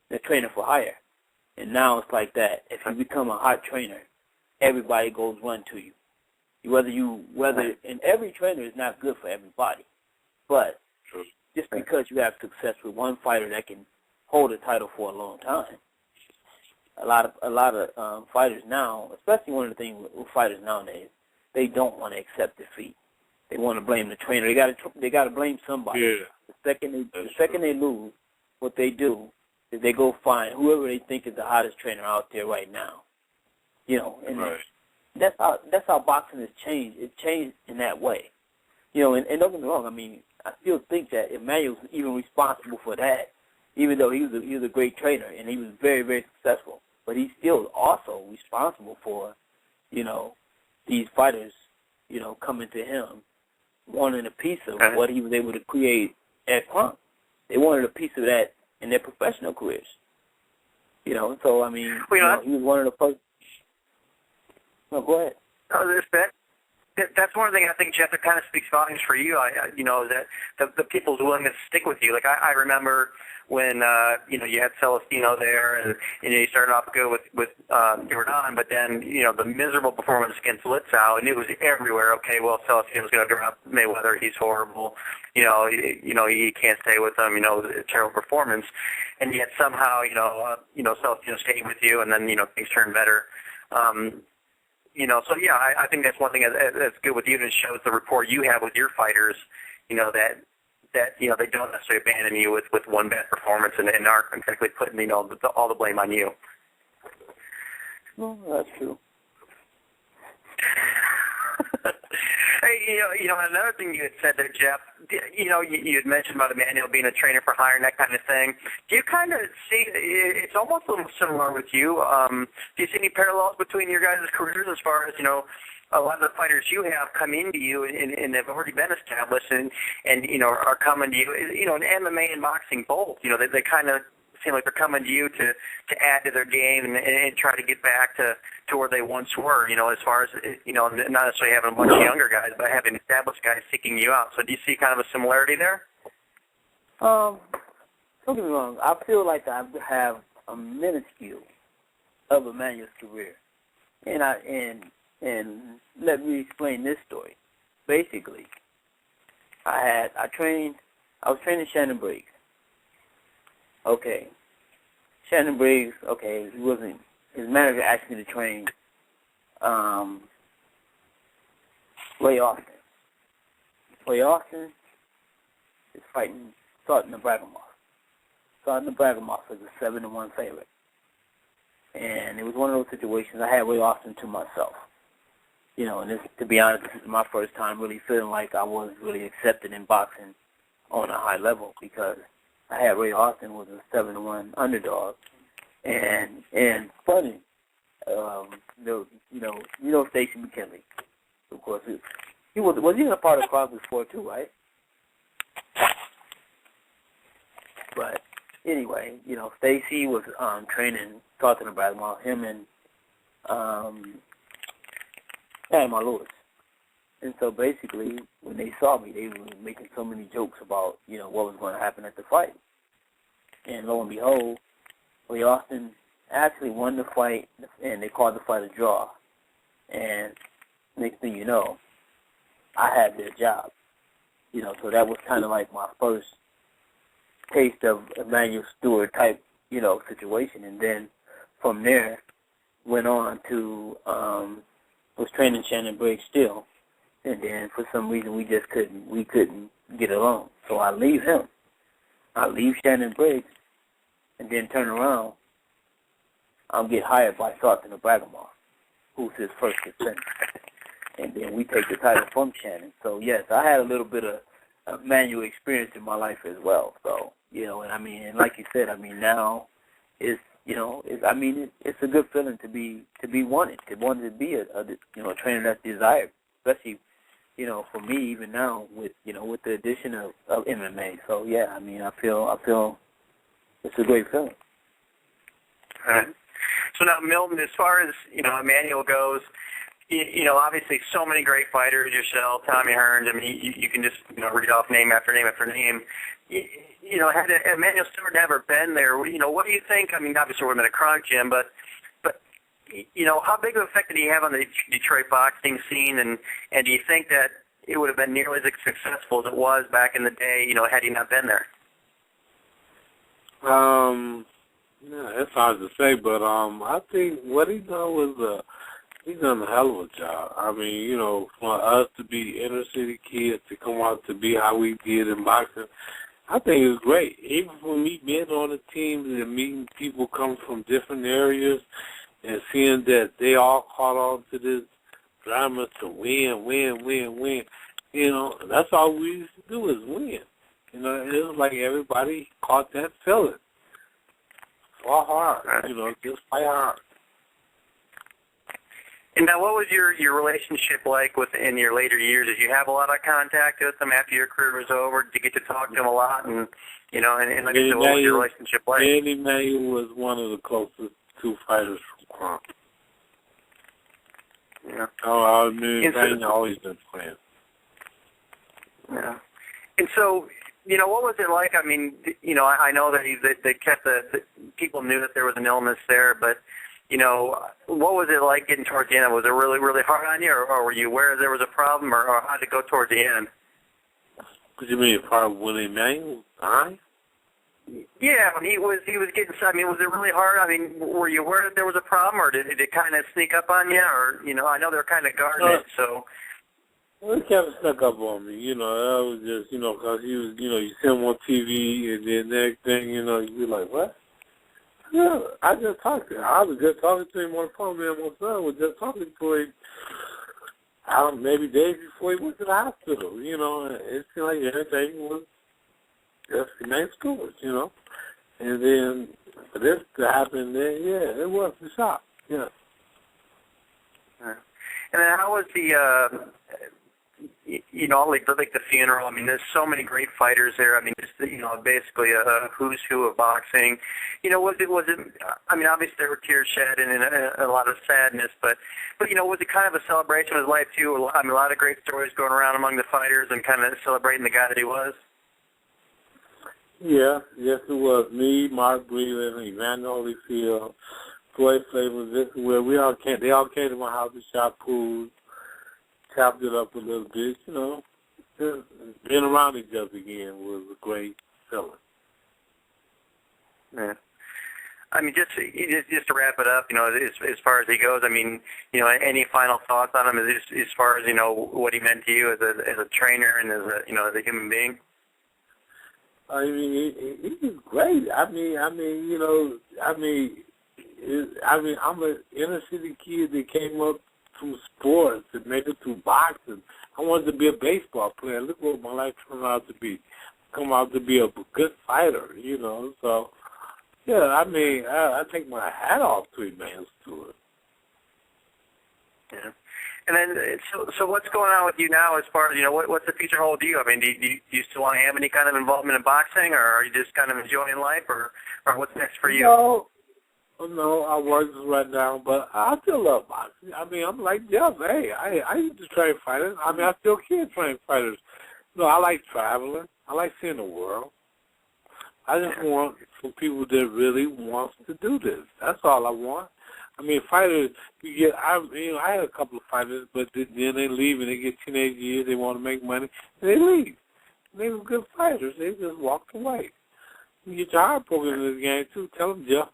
the trainer for hire. And now it's like that. If you become a hot trainer, everybody goes run to you. And every trainer is not good for everybody, but just because you have success with one fighter that can hold a title for a long time, a lot of fighters now, especially one of the things with fighters nowadays, they don't want to accept defeat. They want to blame the trainer. They got to blame somebody. Yeah. The second they lose, what they do is they go find whoever they think is the hottest trainer out there right now. That's how boxing has changed. It changed in that way. And don't get me wrong, I still think that Emmanuel's even responsible for that, even though he was a great trainer and he was very, very successful. But he's still also responsible for, these fighters, coming to him, wanting a piece of what he was able to create at Crump. they wanted a piece of that in their professional careers. You know, so, I mean, he was one of the first. No, go ahead. That's one thing I think, Jeff, that kind of speaks volumes for you. That the people's willingness to stick with you. Like I remember when you had Celestino there, and you started off good with Jordan, but then the miserable performance against Litzau, and it was everywhere. Okay, well, Celestino's going to drop Mayweather. He's horrible. He can't stay with him. Terrible performance, and yet somehow Celestino stayed with you, and then things turned better. So yeah, I think that's one thing that's good with you, and it shows the rapport you have with your fighters. That they don't necessarily abandon you with one bad performance and aren't exactly putting all the blame on you. Well, that's true. Hey, another thing you had said there, Jeff, you had mentioned about Emmanuel being a trainer for hire and that kind of thing. Do you kind of see, it's almost a little similar with you. Do you see any parallels between your guys' careers as far as, a lot of the fighters you have come into you and have already been established and are coming to you, in MMA and boxing both, they kind of seem like they're coming to you to add to their game and try to get back to where they once were, as far as, not necessarily having a bunch of younger guys, but having established guys seeking you out. So do you see kind of a similarity there? Don't get me wrong. I feel like I have a minuscule of Emmanuel's career. And let me explain this story. Basically, I was training Shannon Briggs. Okay. Shannon Briggs, okay, his manager asked me to train Ray Austin. Ray Austin is fighting Sarton Abragamov. Sarton Abragamov is a 7-1 favorite. And it was one of those situations I had Ray Austin to myself. And this, to be honest, this is my first time really feeling like I was really accepted in boxing on a high level because I had Ray Austin was a 7-1 underdog, and funny, Stacey McKinley, of course, he was a part of Crosby Sport too, right? But anyway, Stacey was training, talking about him and Emmanuel Lewis. And so basically, when they saw me, they were making so many jokes about, what was going to happen at the fight. And lo and behold, Ray Austin actually won the fight, and they called the fight a draw. And next thing you know, I had their job. So that was kind of like my first taste of Emanuel Steward type, situation. And then from there, went on to, was training Shannon Briggs still. And then for some reason we couldn't get along. So I leave him. I leave Shannon Briggs and then turn around. I'll get hired by Sarton Abragamov, who's his first defense. And then we take the title from Shannon. So yes, I had a little bit of manual experience in my life as well. So, and like you said, now it's it's a good feeling to be wanted, to be a trainer that's desired, especially, for me even now with the addition of MMA. So yeah, I feel it's a great feeling. All right. So now, Milton, as far as Emmanuel goes, obviously so many great fighters, yourself, Tommy Hearns. You can just read off name after name after name. Had Emmanuel Steward never been there, what do you think? Obviously we're in a chronic gym, but how big of an effect did he have on the Detroit boxing scene, and do you think that it would have been nearly as successful as it was back in the day, had he not been there? Yeah, it's hard to say, but I think what he done was he's done a hell of a job. For us to be inner city kids to come out to be how we did in boxing, I think it was great. Even for me being on the teams and meeting people come from different areas and seeing that they all caught on to this drama to win. That's all we used to do is win. It was like everybody caught that feeling. Fought hard, just fight hard. And now, what was your relationship like in your later years? Did you have a lot of contact with them after your career was over? Did you get to talk to them a lot? And and like I said, what was your relationship like? Emmanuel was one of the closest two fighters from Crump. Yeah. Oh, I mean, they've always been friends. Yeah. And so, what was it like? I mean, I know that they kept the people knew that there was an illness there, but what was it like getting towards the end? Was it really, really hard on you, or were you aware there was a problem, or how did it go towards the end? What do you mean, part of Willie Emmanuel dying? Yeah, when he was getting. I mean, was it really hard? I mean, were you aware that there was a problem, or did it kind of sneak up on you, or I know they're kind of guarding it, so. Well, it kind of snuck up on me, that was just, because he was, you see him on TV, and then next thing, you're like, what? Yeah, I was just talking to him on the phone, man. My son was just talking to him, maybe days before he went to the hospital, and it seemed like everything was just Emanuel Steward, and then for this to happen, then, yeah, it was a shock, yeah. And then how was the, like the funeral? I mean, there's so many great fighters there. I mean, just, basically a who's who of boxing. Was it, I mean, obviously there were tears shed and a lot of sadness, but was it kind of a celebration of his life too? I mean, a lot of great stories going around among the fighters and kind of celebrating the guy that he was. Yeah, yes it was. Me, Mark Breland, Emanuel Steward, Floyd Flavor, they all came to my house and shot pool, chopped it up a little bit, Just being around each other again was a great feeling. Yeah. I mean, just to wrap it up, as far as he goes, I mean, any final thoughts on him as far as, what he meant to you as a trainer and as a human being? I mean, he was great. I'm an inner city kid that came up through sports and made it through boxing. I wanted to be a baseball player. Look what my life turned out to be. Come out to be a good fighter, So, yeah, I take my hat off to Emanuel Steward. Yeah. And then, so what's going on with you now as far as, what's the future hold you? I mean, do you still want to have any kind of involvement in boxing, or are you just kind of enjoying life, or what's next for you? No, I work right now, but I still love boxing. I mean, I'm like Jeff. Hey, I used to train fighters. I mean, I still can train fighters. I like traveling. I like seeing the world. I just want some people that really wants to do this. That's all I want. I mean, fighters, I had a couple of fighters, but then they leave and they get teenage years, they want to make money, and they leave. And they were good fighters. They just walked away. You get your heart broken in this game, too. Tell them, Jeff.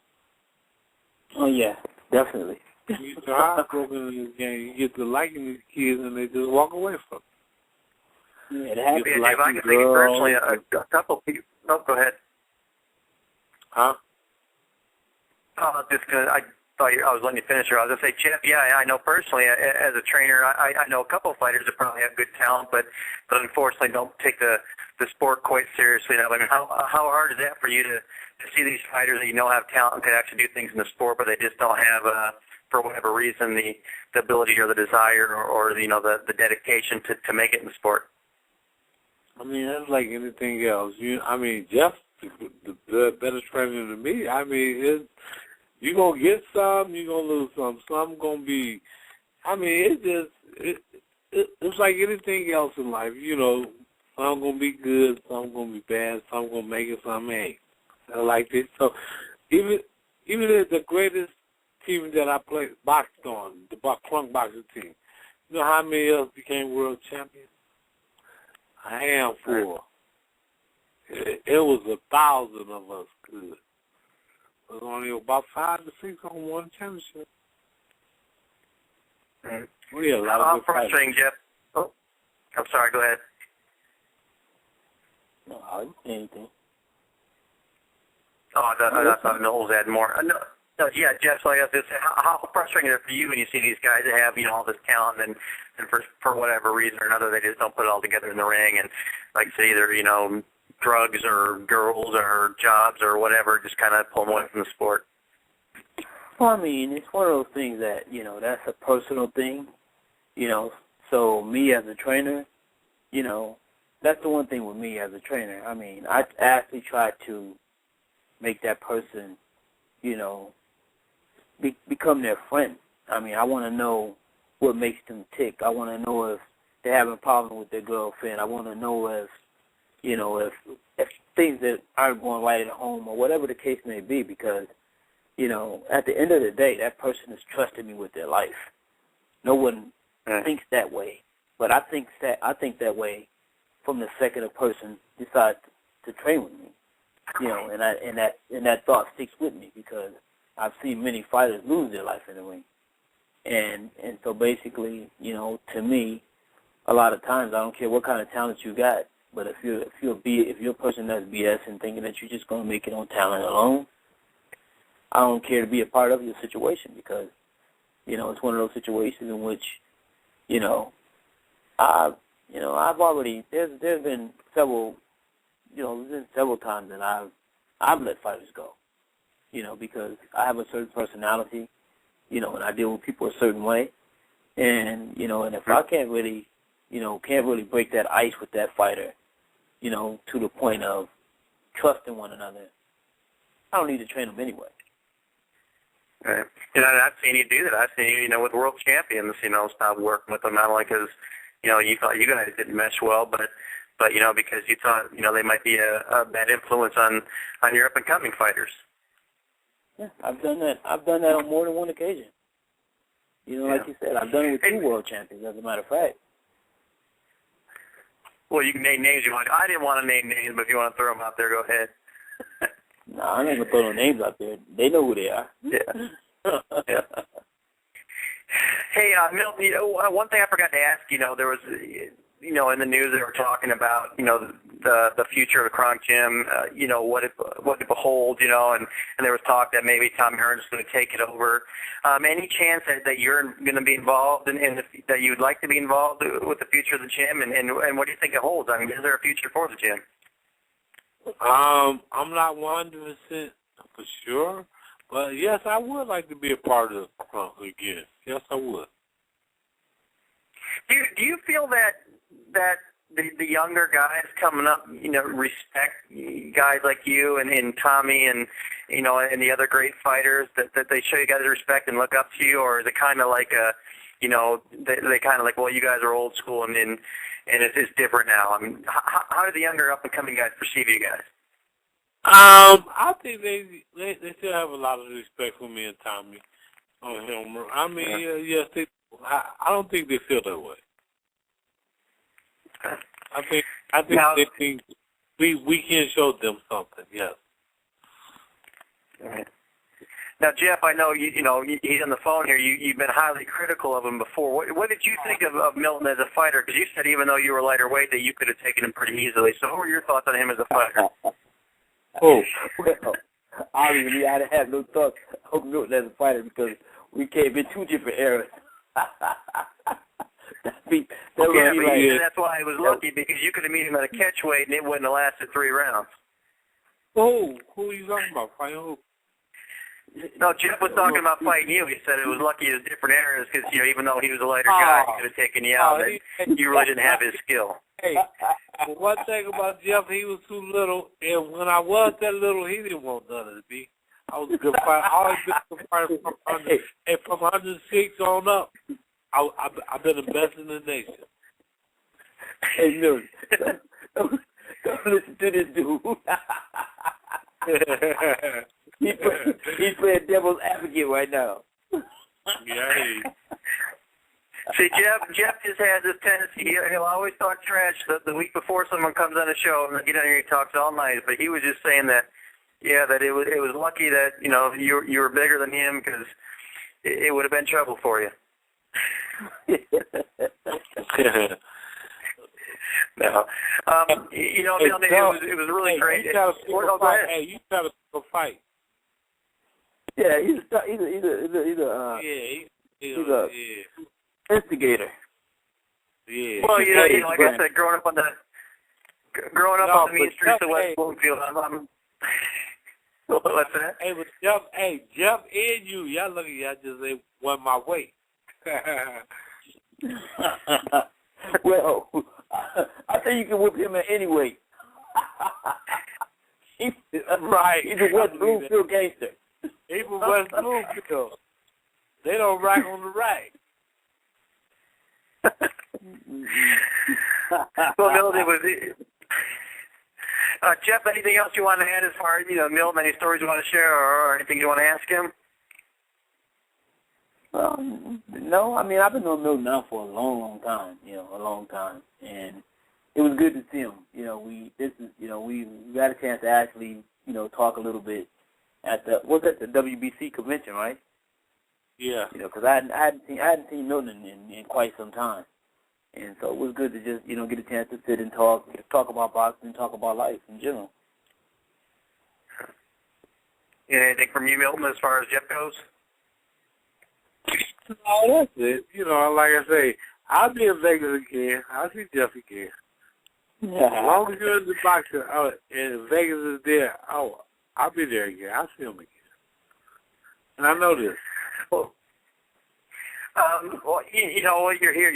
Oh, yeah, definitely. You get your heart broken in this game. You get to liking these kids, and they just walk away from them. Yeah, it happens. Yeah, if I can think it personally, a couple of people. Oh, go ahead. Huh? Oh, I thought I was letting you finish. I was going to say, Jeff, yeah, I know personally, as a trainer, I know a couple of fighters that probably have good talent, but unfortunately don't take the sport quite seriously. I mean, how hard is that for you to see these fighters that have talent and could actually do things in the sport, but they just don't have, for whatever reason, the ability or the desire or the dedication to make it in the sport? I mean, that's like anything else. Jeff, the better trainer than me. I mean, you're going to get some, you're going to lose some. Some going to be, it's like anything else in life. Some going to be good, some going to be bad, some going to make it, some ain't. I like this. So even the greatest team that I boxed on, the Crunk boxing team, you know how many else became world champions? A handful. It was 1,000 of us good. There was only about 5 to 6 on one championship. We had a lot of good frustrating, Jeff. Oh, I'm sorry. Go ahead. No, I didn't say anything. Oh, I thought Knowles had more. No, yeah, Jeff, so I guess it's how frustrating is it for you when you see these guys that have, all this talent and for whatever reason or another, they just don't put it all together in the ring, and like I say, either, drugs or girls or jobs or whatever, just kind of pull them away from the sport. Well, I mean, it's one of those things that, that's a personal thing, So me as a trainer, that's the one thing with me as a trainer. I mean, I actually try to make that person, become their friend. I mean, I want to know what makes them tick. I want to know if they're having a problem with their girlfriend. I want to know if things that aren't going right at home or whatever the case may be, because, at the end of the day, that person is trusting me with their life. No one thinks that way, but I think that way from the second a person decides to train with me, and that thought sticks with me because I've seen many fighters lose their life in the ring, and so basically, to me, a lot of times I don't care what kind of talent you got, but if you're a person that's BS and thinking that you're just going to make it on talent alone, I don't care to be a part of your situation because, it's one of those situations in which, I've already, there's been several times that I've let fighters go, because I have a certain personality, and I deal with people a certain way, and if I can't really break that ice with that fighter, to the point of trusting one another, I don't need to train them anyway. Right. I've seen you do that. I've seen you, with world champions, stop working with them, not only because, you thought you guys didn't mesh well, but because you thought, they might be a bad influence on your up-and-coming fighters. Yeah, I've done that. I've done that on more than one occasion. Like you said, I've done it with 2 world champions, as a matter of fact. Well, you can name names you want. I didn't want to name names, but if you want to throw them out there, go ahead. No, I'm not going to throw no names out there. They know who they are. Yeah. Yeah. Hey, Milton, one thing I forgot to ask, there was, in the news they were talking about, the future of the Kronk Gym, what it beholds, and there was talk that maybe Tom Hearns is going to take it over. Any chance that you're going to be involved that you'd like to be involved with the future of the gym, and what do you think it holds? I mean, is there a future for the gym? I'm not 100% for sure, but yes, I would like to be a part of Kronk again. Yes, I would. Do you feel that the younger guys coming up, respect guys like you and Tommy and and the other great fighters that they show you guys respect and look up to you, or is it kind of like they kind of like, well, you guys are old school and it's different now? I mean, how do the younger up and coming guys perceive you guys? I think they still have a lot of respect for me and Tommy. I mean, yes, I don't think they feel that way. I think now, they think we can show them something. Yes. All right. Now, Jeff, I know he's on the phone here. You've been highly critical of him before. What did you think of Milton as a fighter? Because you said even though you were lighter weight that you could have taken him pretty easily. So, what were your thoughts on him as a fighter? Well, obviously, I didn't have no thoughts of Milton as a fighter because we came in 2 different eras. That's why I was lucky, because you could have met him at a catch weight and it wouldn't have lasted 3 rounds. Who are you talking about? Fighting who? No, Jeff was talking about fighting you. He said it was lucky it was different eras because, even though he was a lighter guy, he could have taken you out. You really didn't have his skill. Hey, one thing about Jeff, he was too little, and when I was that little, he didn't want none of me. I was a good fighter. I always been a good fighter from 106 on up. I've been the best in the nation. Hey, Milton, don't listen to this dude. He's playing devil's advocate right now. Yeah. See, Jeff just has this tendency. He'll always talk trash the week before someone comes on the show, and get on here and he talks all night. But he was just saying that it was lucky that you were bigger than him, because it would have been trouble for you. No, it was really great. You gotta go fight. Yeah, he's a instigator. Yeah. Well, like I said, growing up on the mean streets of West Bloomfield, What's that? Hey, but Jeff and y'all look at y'all just they won my way. Well, I think you can whip him at any weight. Right. He's a West Bloomfield gangster. He's from West Bloomfield. They don't rack on the rack. Well, Milton, Jeff, anything else you want to add as far as, Milton, any stories you want to share or anything you want to ask him? No, I mean, I've been knowing Milton now for a long time, a long time. And it was good to see him. We got a chance to actually, talk a little bit at the WBC convention, right? Yeah. Because I hadn't seen Milton in quite some time. And so it was good to just, get a chance to sit and talk about boxing, talk about life in general. Anything from you, Milton, as far as Jeff goes? No, that's it. Like I say, I'll be in Vegas again. I'll see Jeff again. Yeah. As long as you're in the boxing and Vegas is there, I'll be there again. I'll see him again. And I know this. Well, you're here.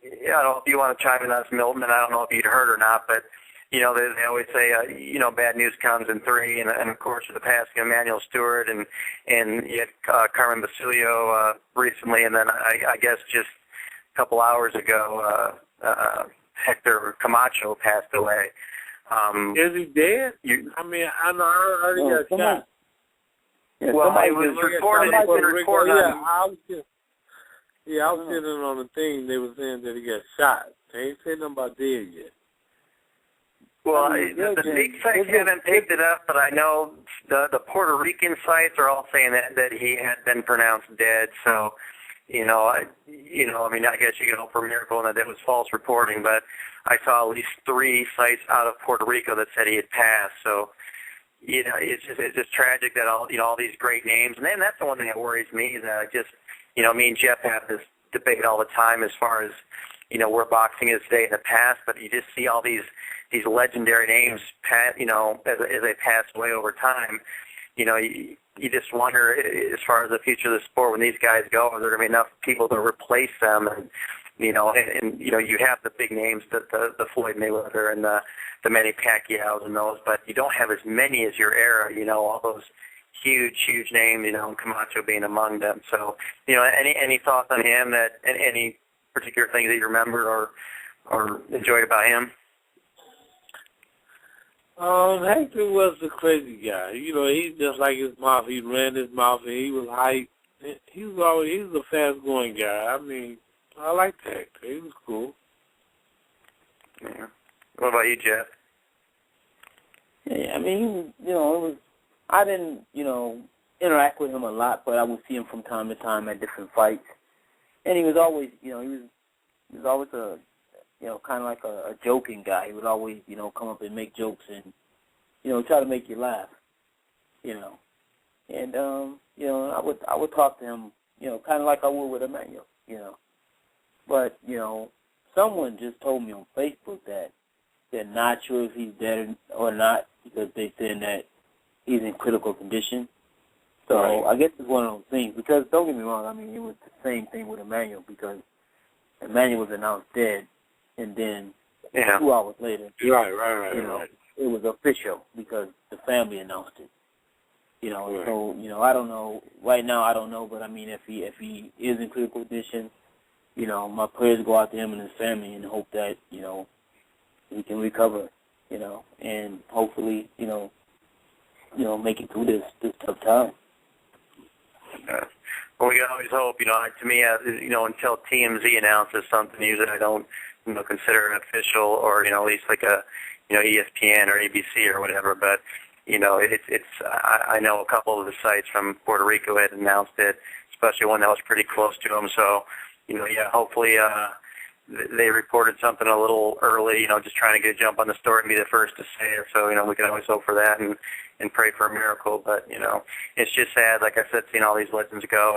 I don't know if you want to chime in on this, Milton, and I don't know if you'd heard or not, but, they always say, bad news comes in three, and of course, the passing of Emanuel Steward, and you had Carmen Basilio recently, and then I guess just a couple hours ago, Hector Camacho passed away. Is he dead? I know I already got shot. Yeah, well, it was reported. It's been reported. I was sitting on the thing. They were saying that he got shot. They ain't saying nothing about dead yet. Well, the big sites haven't picked it up, but I know the Puerto Rican sites are all saying that he had been pronounced dead. So, I guess you can hope for a miracle and that it was false reporting, but I saw at least 3 sites out of Puerto Rico that said he had passed. So, it's just tragic that all these great names, and then that's the one thing that worries me. That me and Jeff have this debate all the time as far as where boxing is today in the past, but you just see all these legendary names, as they pass away over time. You just wonder, as far as the future of the sport, when these guys go, are there going to be enough people to replace them? And you have the big names, the Floyd Mayweather and the Manny Pacquiao's and those, but you don't have as many as your era. All those huge names, and Camacho being among them. So, any thoughts on him? That any particular things that you remember or enjoyed about him? Hector was a crazy guy. He's just like his mouth. He ran his mouth, and he was hype. He was a fast-going guy. I liked Hector. He was cool. Yeah. What about you, Jeff? Yeah, I didn't, interact with him a lot, but I would see him from time to time at different fights. And he was always, he was always a, kind of like a joking guy. He would always, come up and make jokes and, try to make you laugh, And, I would talk to him, kind of like I would with Emmanuel, But, someone just told me on Facebook that they're not sure if he's dead or not because they're saying that he's in critical condition. So right. I guess it's one of those things. Because don't get me wrong, it was the same thing with Emmanuel because Emmanuel was announced dead, and then 2 hours later, right. It was official because the family announced it. Right. So I don't know. Right now, I don't know. But if he is in critical condition, my prayers go out to him and his family, and hope that he can recover. And hopefully, make it through this tough time. Well, we can always hope. To me, until TMZ announces something, usually I don't, consider it official, or at least like a, ESPN or ABC or whatever. But I know a couple of the sites from Puerto Rico had announced it, especially one that was pretty close to him. So, hopefully they reported something a little early, just trying to get a jump on the story and be the first to say it. So, we can always hope for that and pray for a miracle. But, it's just sad, like I said, seeing all these legends go.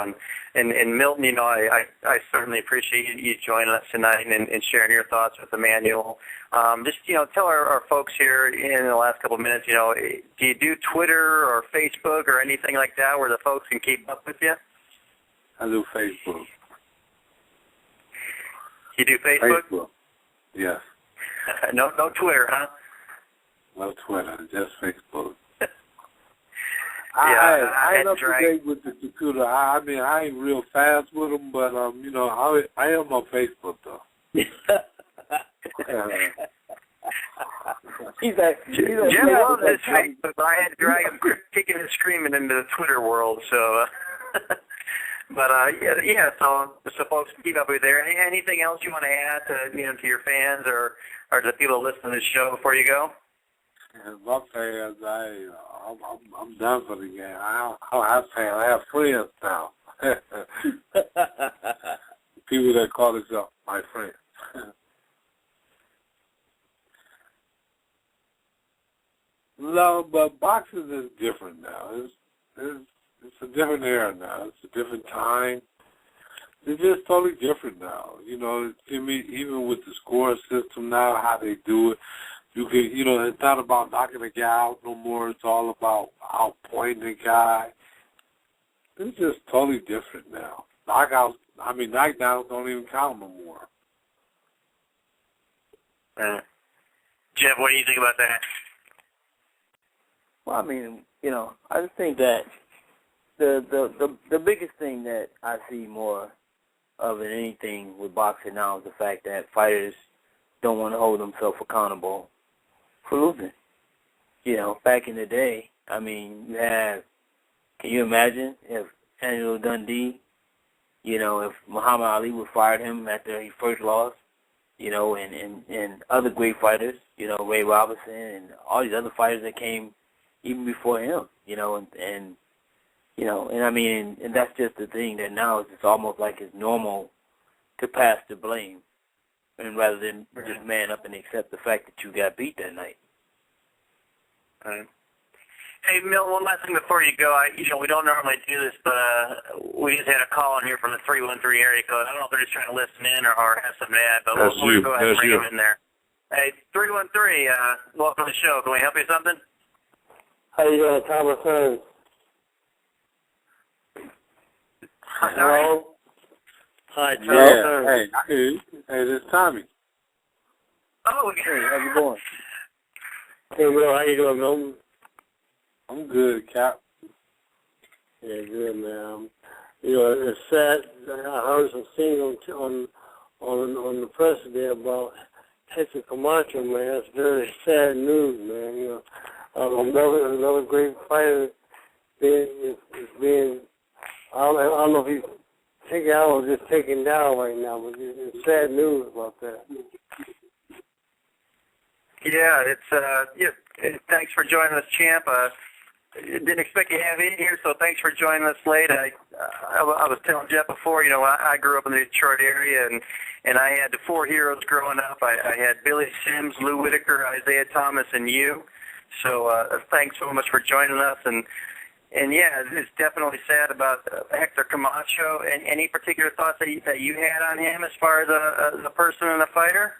And Milton, I certainly appreciate you joining us tonight and sharing your thoughts with Emmanuel. Just, tell our folks here in the last couple of minutes, do you do Twitter or Facebook or anything like that where the folks can keep up with you? I do Facebook. You do Facebook? Facebook, yes. No Twitter, huh? No Twitter, just Facebook. Yeah, I ain't up to date with the computer. I ain't real fast with them, but I am on Facebook though. Jeff loves his Facebook, but I had to drag him kicking and screaming into the Twitter world. So, but yeah. So folks, keep up with there. Anything else you want to add to to your fans or to the people listening to the show before you go? My fans, I'm done for the game. I don't have fans. I have friends now. People that call themselves my friends. No, but boxing is different now. It's a different era now. It's a different time. It's just totally different now. Even with the score system now, how they do it. You can, it's not about knocking a guy out no more. It's all about outpointing the guy. It's just totally different now. Knockdowns don't even count no more. Jeff, what do you think about that? Well, I just think that the biggest thing that I see more of than anything with boxing now is the fact that fighters don't want to hold themselves accountable for losing. Back in the day, can you imagine if Angelo Dundee, if Muhammad Ali would fired him after he first lost, and other great fighters, Ray Robinson and all these other fighters that came even before him, and that's just the thing that now it's almost like it's normal to pass the blame, and rather than just man up and accept the fact that you got beat that night. Right. Hey, Milt, one last thing before you go. We don't normally do this, but we just had a call in here from the 313 area code. I don't know if they're just trying to listen in or have something to add, but we'll go ahead and bring them in there. Hey, 313, welcome to the show. Can we help you with something? How you doing, Thomas Hearns? Hello? Hi, Thomas Hearns. Hey, this is Tommy. Oh, okay. Hey, how you doing? Hey, Will, how you doing, Milton? I'm good, Cap. Yeah, good, man. It's sad. I heard some things on the press today about Hector Camacho, man. It's very sad news, man. Another great fighter is being. I don't know if he's taken out or just taken down right now, but it's sad news about that. Yeah, thanks for joining us, champ. Didn't expect you to have in here, so thanks for joining us late. I was telling Jeff before, I grew up in the Detroit area, and I had the four heroes growing up. I had Billy Sims, Lou Whitaker, Isaiah Thomas, and you. So thanks so much for joining us. And yeah, it's definitely sad about Hector Camacho. And any particular thoughts that you had on him as far as a person and a fighter?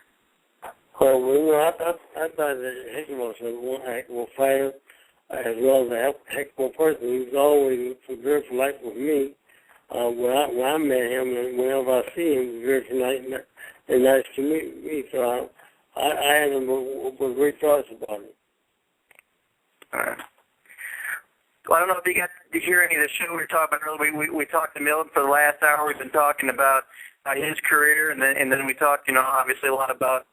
Well, I thought that Hector was one heck of a fighter, as well as a heck of a person. He was always very polite with me. When I met him, and whenever I see him, he was very polite and nice to me. So I had him with great thoughts about him. All right. Well, I don't know if you got to hear any of the show we were talking about earlier. We talked to Milton for the last hour. We've been talking about his career, and then we talked, obviously a lot about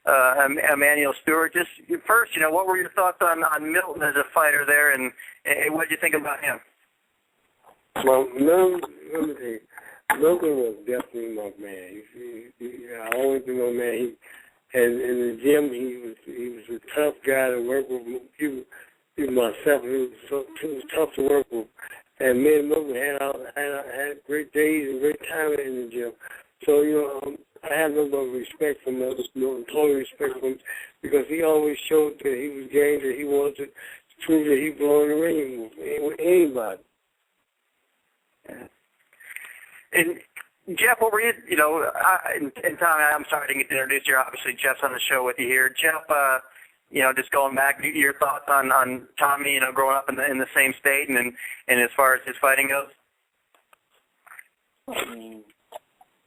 Emanuel Steward. Just first, what were your thoughts on Milton as a fighter there, and what did you think about him? Well, Milton was definitely my man. I always been my man. And in the gym, he was a tough guy to work with. Even myself, he was tough to work with. And me and Milton had great days and great time in the gym. So, have no but respect for Milton, total respect for him, because he always showed that he was game, that he wanted to prove that he belonged in the ring with anybody. And Jeff, what were you, and Tommy, I'm sorry I didn't get to introduce you. Obviously, Jeff's on the show with you here. Jeff, just going back, your thoughts on Tommy, growing up in the same state and as far as his fighting goes? I mean,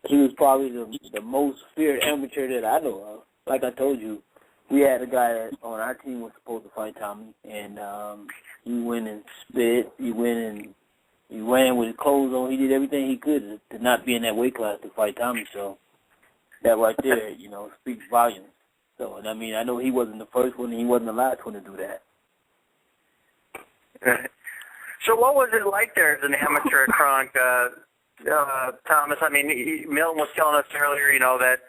he was probably the most feared amateur that I know of. Like I told you, we had a guy that on our team was supposed to fight Tommy, and he went and spit. He ran with his clothes on. He did everything he could to not be in that weight class to fight Tommy. So that right there, speaks volumes. So, and I mean, I know he wasn't the first one and he wasn't the last one to do that. So what was it like there as an amateur at Kronk, Thomas? I mean, Milton was telling us earlier, that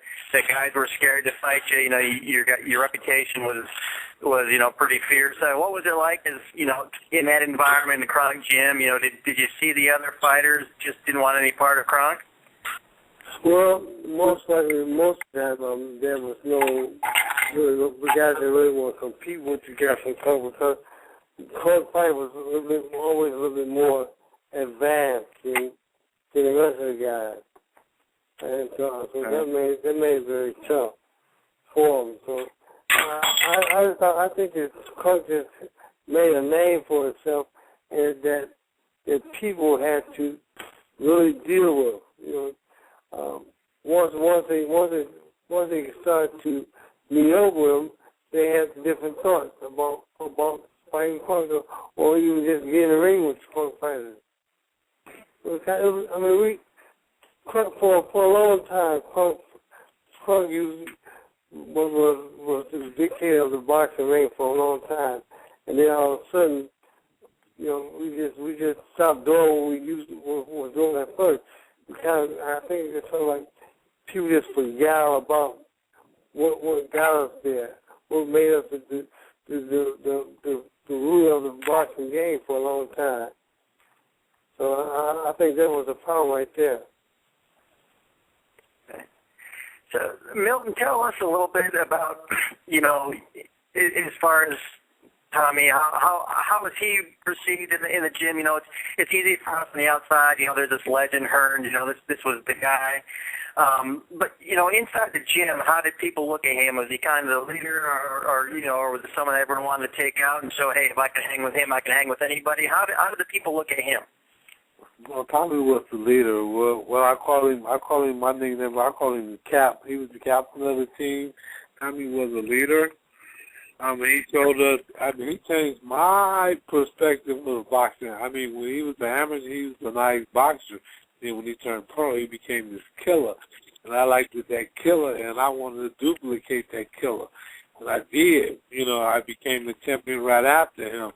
guys were scared to fight you. Your reputation was pretty fierce. What was it like as, in that environment in the Kronk gym? Did you see the other fighters just didn't want any part of Kronk? Well, most of the time, there was no guys that really want to compete with the guys from Kronk, because Kronk fight was always a little bit more advanced than the rest of the guys. And so that made it very tough for them. So I think that Kronk just made a name for itself, and that people had to really deal with. Once they started to meet up with them, they had different thoughts about fighting Kronk, or even just getting in the ring with Kronk fighters. For a long time, Kronk was the dictator of the boxing ring for a long time, and then all of a sudden, we just stopped doing what we were doing at first. Because I think it's sort of like people just forgot about what got us there, what made us the ruler of the boxing game for a long time. So I think that was a problem right there. Okay. So, Milton, tell us a little bit about, as far as Tommy, how was he perceived in the gym? It's easy for us on the outside. There's this legend, Hearns. This was the guy. But inside the gym, how did people look at him? Was he kind of the leader, or was it someone everyone wanted to take out and show, hey, if I can hang with him, I can hang with anybody? How did the people look at him? Well, Tommy was the leader. Well, I call him my nickname. I call him the Cap. He was the captain of the team. Tommy was a leader. He showed us, he changed my perspective of boxing. When he was the amateur, he was a nice boxer. Then when he turned pro, he became this killer. And I liked that killer, and I wanted to duplicate that killer. And I did. I became the champion right after him.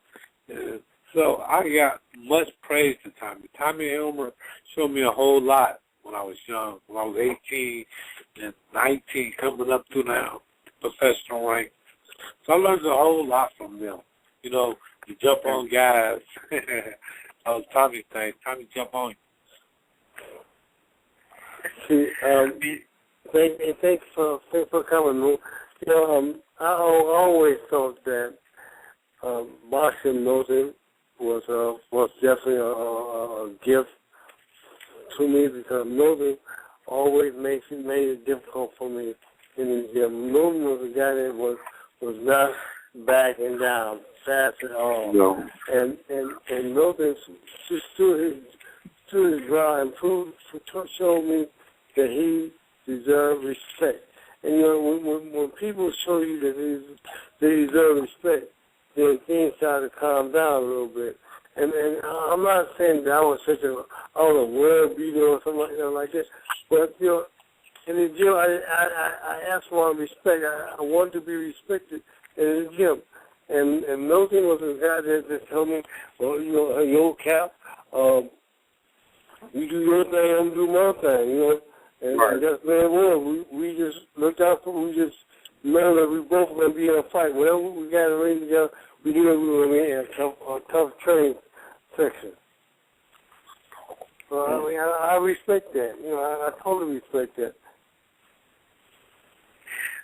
So I got much praise to Tommy. Tommy Elmer showed me a whole lot when I was young, when I was 18 and 19, coming up to now, professional rank. So I learned a whole lot from them. You jump on guys. That was Tommy's thing. Tommy jump on you. See, thanks for coming. I always thought that boxing Milton was definitely a gift to me, because Milton always made it difficult for me in the gym. Milton was a guy that was not backing down fast at all. No. And Milton stood his ground and showed me that he deserved respect. And when people show you that they deserve respect, then things start to calm down a little bit. And I'm not saying that I was such a world beater or something like that, but in the gym, I asked for respect. I wanted to be respected in the gym. And Milton was a guy that told me, well, yo, Cap, you do your thing, I'm do my thing, And right. That's what it was. We just looked out for, we just remember that we both were going to be in a fight. Whatever we got to raise together, we knew that we were going to be in a tough training section. So, I respect that. I totally respect that.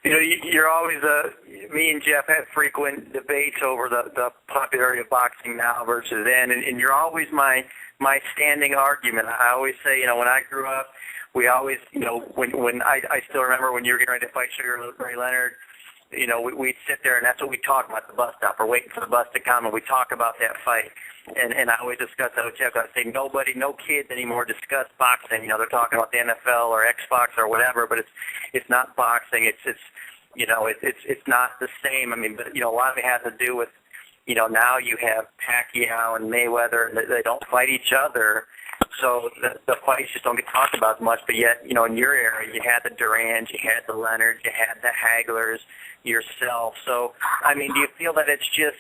You know, you're always me and Jeff have frequent debates over the popularity of boxing now versus then, and you're always my standing argument. I always say, you know, when I grew up, we always, you know, when I still remember when you were getting ready to fight Sugar Ray Leonard, you know, we'd sit there and that's what we talk about at the bus stop. We're waiting for the bus to come and we talk about that fight. And I always discuss that with Jeff. I say no kids anymore discuss boxing. You know, they're talking about the NFL or Xbox or whatever, but it's not boxing. It's you know, it's not the same. I mean, but you know, a lot of it has to do with, you know, now you have Pacquiao and Mayweather, and they don't fight each other, so the fights just don't get talked about as much. But yet, you know, in your era, you had the Durans, you had the Leonards, you had the Haglers, yourself. So, I mean, do you feel that it's just,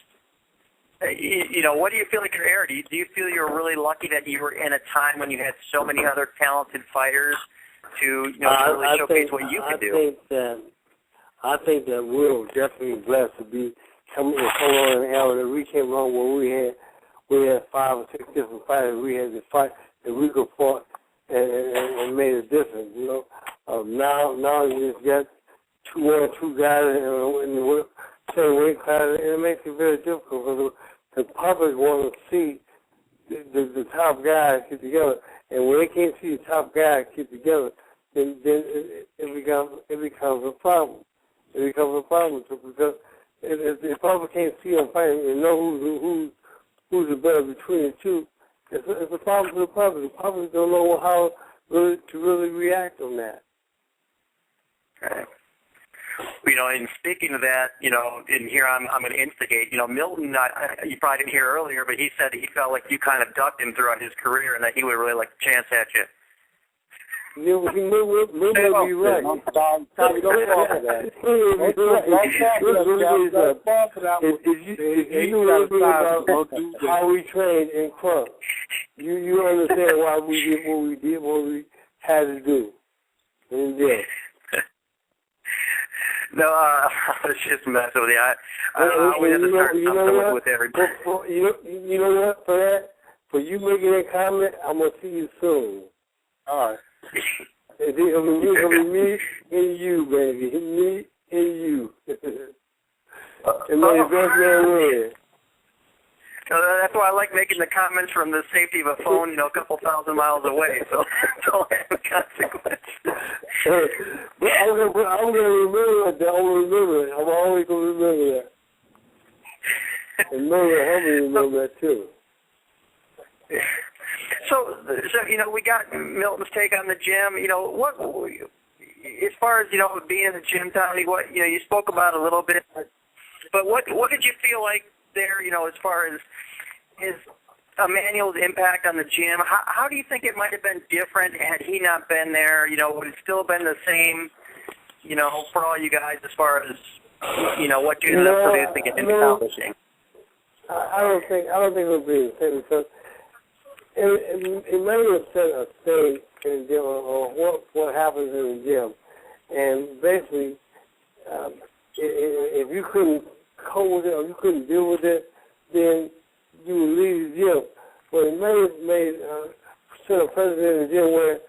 you know, what do you feel like your era? Do you feel you're really lucky that you were in a time when you had so many other talented fighters to, you know, to really showcase what you could do? I think that we're definitely blessed to be coming on an era that we came on where we had 5 or 6 different fighters. We had to fight that we could fight and made a difference. You know, now you just got two guys in the same weight class, and it makes it very difficult because the public want to see the top guys get together, and when they can't see the top guys get together, then it becomes a problem. It becomes a problem because if the public can't see them fighting and know who's the better between the two, it's a problem for the public. The public don't know how to really react on that. Okay. You know, and speaking of that, you know, and here I'm going to instigate. You know, Milton, you probably didn't hear earlier, but he said he felt like you kind of ducked him throughout his career and that he would really like to chance at you. You may be right. If you know how we trained in club, you understand why we did what we had to do. And yeah. No, I was just messing with you. I always have to start something with everybody. You know what? For that, for you making that comment, I'm gonna see you soon. All right. It's gonna be me and you, baby. Me and you. And may the best man win. That's why I like making the comments from the safety of a phone, you know, a couple thousand miles away, so don't have a consequence. But I'm going to remember that. I'm always going to remember that. And know that help me remember that, too. So, you know, we got Milton's take on the gym. You know, what, as far as, you know, being in the gym, Tommy, what, you know, you spoke about a little bit, but what did you feel like there, you know, as far as his Emmanuel's impact on the gym? How do you think it might have been different had he not been there? You know, would it still been the same, you know, for all you guys as far as, you know, what you ended up producing and accomplishing? I don't think it would be the same because Emmanuel set a stage in the gym on what happens in the gym. And basically, if you couldn't cope with it or you couldn't deal with it, then you would leave the gym. But Emmanuel set a precedent in the gym where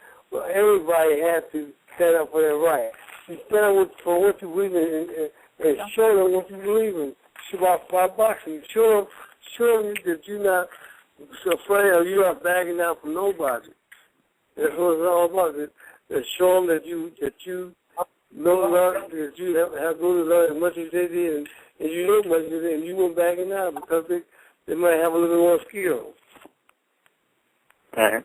everybody has to stand up for their right. You stand up for what you believe in and show them what you believe in. It's about boxing. Show them that you're not afraid or you're not backing down from nobody. That's what it's all about. Show them that you know that you have to learn as much as they did, and you know much as they did, and you won't backing down because they might have a little bit more skill. Right.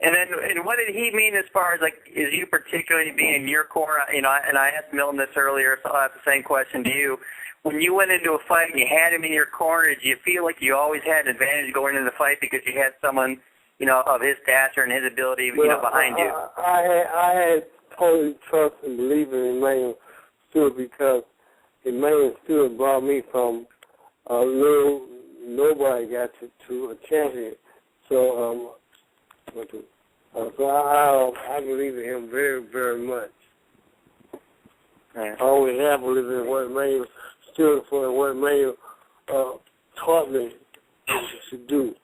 And what did he mean as far as, like, is you particularly being in your corner? You know, and I asked Milton this earlier, so I'll ask the same question to you. When you went into a fight and you had him in your corner, did you feel like you always had an advantage going into the fight because you had someone, you know, of his stature and his ability, you know, behind you? I had totally trust and believe in Emmanuel Steward because Emmanuel Steward brought me from a little nobody got to a champion. So I believe in him very, very much. Right. I always have believed in what Emmanuel Steward for and what Emmanuel taught me to do.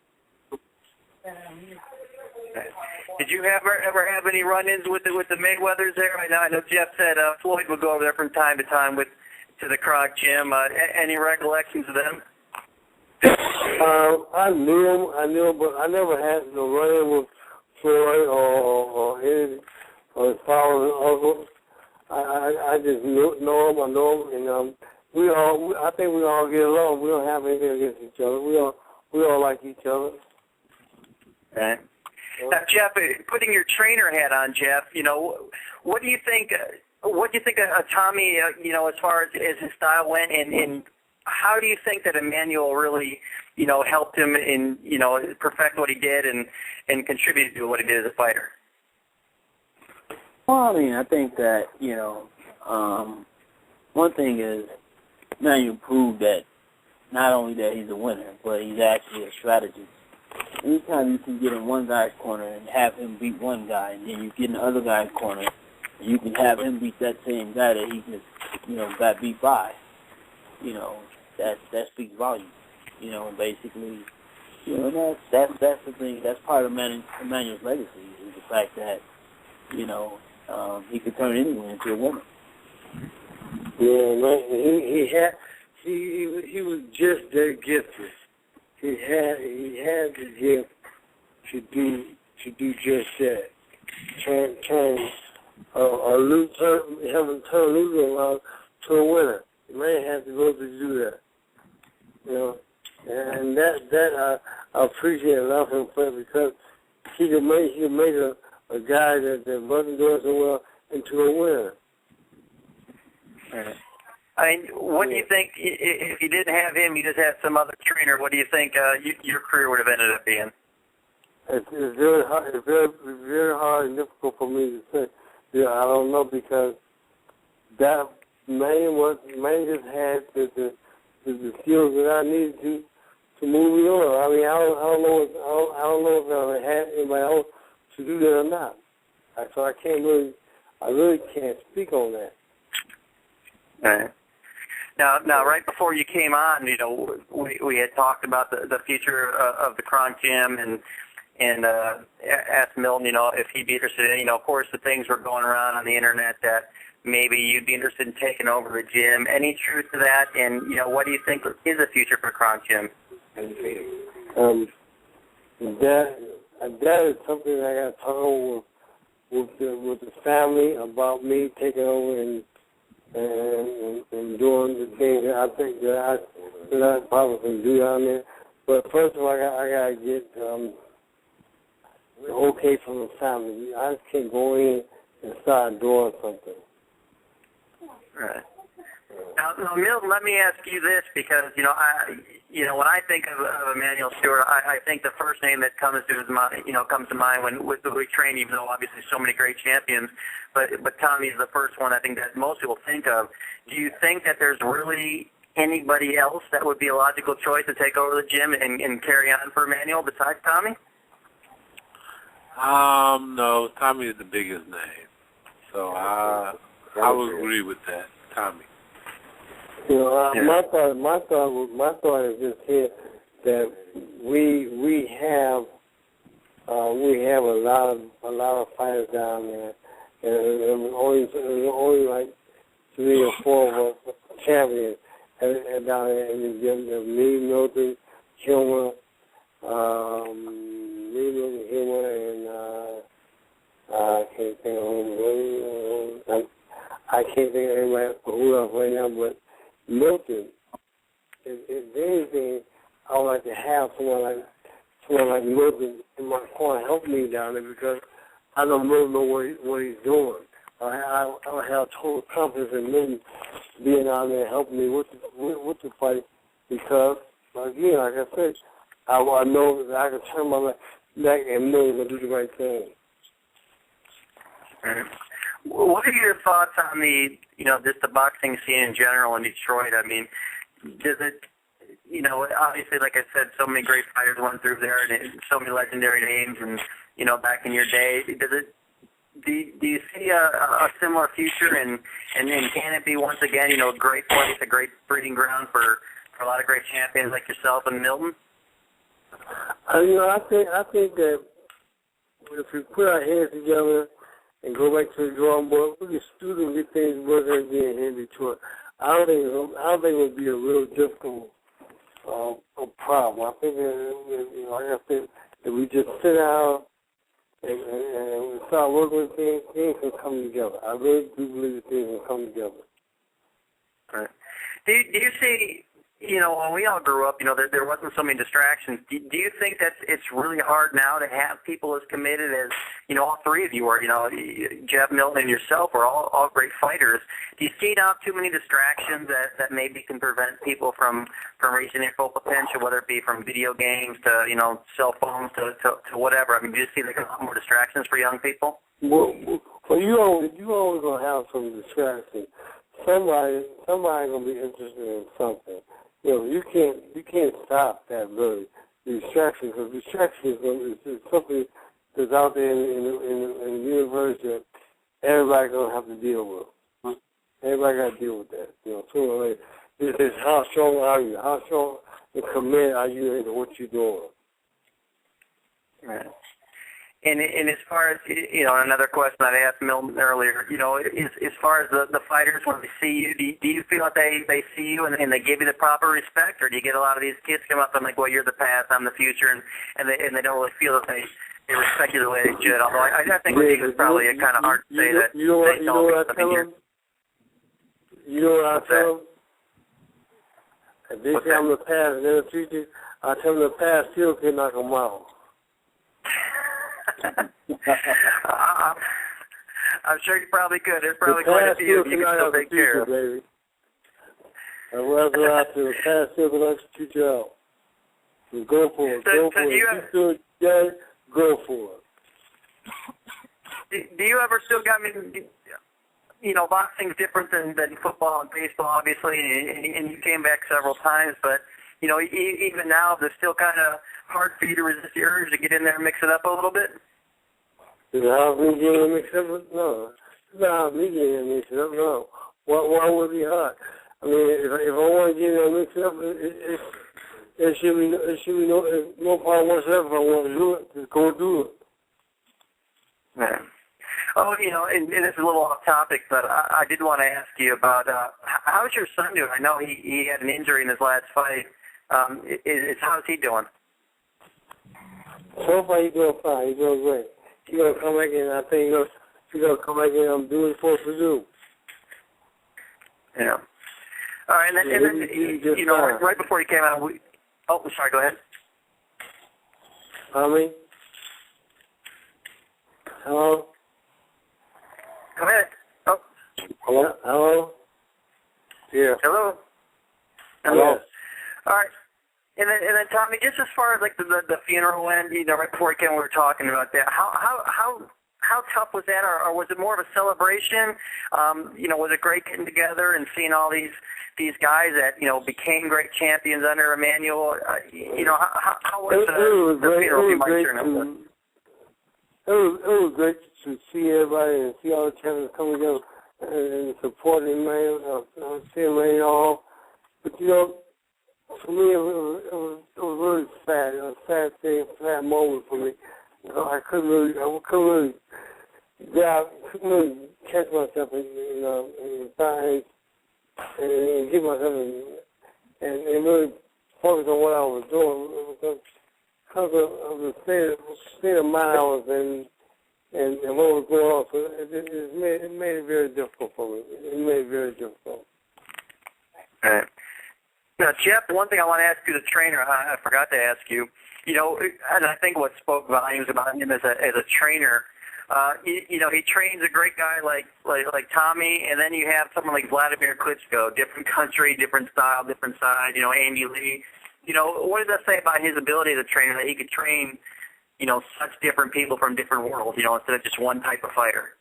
Did you ever have any run-ins with the Mayweathers there? I know Jeff said Floyd would go over there from time to time to the Kronk gym. Any recollections of them? I knew him, but I never had no run-in with Floyd or his father and uncle. I just know him. I know him, and I think we all get along. We don't have anything against each other. We all like each other. Right. Now, Jeff, putting your trainer hat on, Jeff, what do you think? What do you think of Tommy? As far as his style went, and how do you think that Emmanuel really, helped him in, perfect what he did and contributed to what he did as a fighter? Well, I mean, I think that, one thing is Emmanuel proved that not only that he's a winner, but he's actually a strategist. Anytime you can get in one guy's corner and have him beat one guy, and then you get in the other guy's corner, and you can have him beat that same guy that he just, got beat by, that speaks volumes. And basically, that's the thing. That's part of Emmanuel's legacy is the fact that, he could turn anyone into a winner. Yeah, man. He was just that gifted. He had the gift to do just that. Turn a loser, having turn a loser around to a winner. The man has to go to do that. And that I appreciate a lot of him for, because he could make a guy that wasn't doing so well into a winner. Right. I mean, what do you think, if you didn't have him, you just had some other trainer, what do you think your career would have ended up being? It's very hard. It's very hard and difficult for me to say. Yeah, I don't know, because that man just had the skills that I needed to move me on. I mean, I don't know if I had anybody else to do that or not. So I really can't speak on that. Right. Now, right before you came on, we had talked about the future of the Kronk gym and asked Milton, if he'd be interested in, of course, the things were going around on the internet that maybe you'd be interested in taking over the gym. Any truth to that? And, what do you think is the future for Kronk gym? That is something I got to talk over with the family about me taking over and doing the things that I think that I probably can do down there. But first of all, I got to get okay from the family. I just can't go in and start doing something. Right. Now, Milton, let me ask you this, because when I think of Emanuel Steward, I think the first name that comes to mind when we train, even though obviously so many great champions, but Tommy is the first one I think that most people think of. Do you think that there's really anybody else that would be a logical choice to take over the gym and carry on for Emmanuel besides Tommy? No, Tommy is the biggest name, so I would agree with that, Tommy. My thought is just here that we have a lot of fighters down there, and only like 3 or 4 of us champions down there in the gym. Me, Milton, Hilmer, and I can't think of anybody who else right now, but Milton, if anything, I would like to have someone like Milton in my corner help me down there, because I don't really know what he's doing. I have total confidence in Milton being out there helping me with the fight, because, again, like I said, I know that I can turn my back and Milton will do the right thing. What are your thoughts on just the boxing scene in general in Detroit? I mean, does it, obviously, like I said, so many great fighters went through there, and so many legendary names, and, back in your day, do you see a similar future, and can it be once again, a great place, a great breeding ground for a lot of great champions like yourself and Milton? I think that if we put our heads together and go back to the drawing board, we can still get things working and being handy to it. I don't think it would be a real difficult problem. I think like I said, if we just sit down and start working with things can come together. I really do believe that things can come together. Right. Do you see, when we all grew up, there wasn't so many distractions. Do you think that it's really hard now to have people as committed as, all three of you are, Jeff, Milton, and yourself are all great fighters. Do you see now too many distractions that maybe can prevent people from reaching their full potential, whether it be from video games to, cell phones to whatever? I mean, do you see like a lot more distractions for young people? Well, you always going to have some distractions. Somebody gonna be interested in something. You can't stop that really. The distraction, because distraction is something that's out there in the universe that everybody's gonna have to deal with. Everybody got to deal with that. Sooner or later, it's how strong are you? How strong and committed are you into what you're doing? Right. And as far as, another question I asked Milton earlier, as far as the fighters, when they see you, do you feel like they see you and they give you the proper respect, or do you get a lot of these kids come up and like, well, you're the past, I'm the future, and they don't really feel that they respect you the way they should? Although I think it's probably kind of hard to say that they don't. You know what I tell them? If they say I'm the past and they're the future, I tell them the past still can knock them out. I'm sure you probably could. There's probably quite a few you can still take care of. Baby. And whatever I do, the past still can knock the future out. So go for it. Go for it. If you do it, go for it. Do you ever still got me? Boxing's different than football and baseball, obviously, and you came back several times, but even now, it's still kind of hard for you to resist the urge to get in there and mix it up a little bit? Is it hard for me to get in and mix it up? No. It's not hard for me to get in and mix it up, no. Why would it be hard? I mean, if I want to get in and mix it up, it should be no problem whatsoever if I want to do it. Just go do it. Yeah. Oh, and this is a little off topic, but I did want to ask you about how's your son doing? I know he had an injury in his last fight. How's he doing? So far, he's doing fine. He's doing great. He's going to come back in. I think he's going to come back in and do what he's supposed to do. Yeah. All right, and then right before he came out, sorry, go ahead. Tommy? Hello? Go ahead. Oh. Hello? Hello? Yeah. Hello? Yes. All right. And then Tommy, just as far as like the funeral went, right before it came, we were talking about that. How tough was that, or was it more of a celebration? Was it great getting together and seeing all these guys that became great champions under Emmanuel? How was the funeral? It was great to see everybody and see all the champions coming together and supporting Emmanuel, seeing Emmanuel. But for me, it was really sad. It was a sad thing, a sad moment for me. I couldn't really catch myself in time and get myself and really focus on what I was doing because of the state of mind I was in and what was going on. So it made it very difficult for me. It made it very difficult. All right. Now, Jeff, one thing I want to ask you, the trainer, I forgot to ask you, and I think what spoke volumes about him as a trainer, he trains a great guy like Tommy, and then you have someone like Vladimir Klitschko, different country, different style, different side, Andy Lee. What does that say about his ability as a trainer, that he could train, such different people from different worlds, instead of just one type of fighter?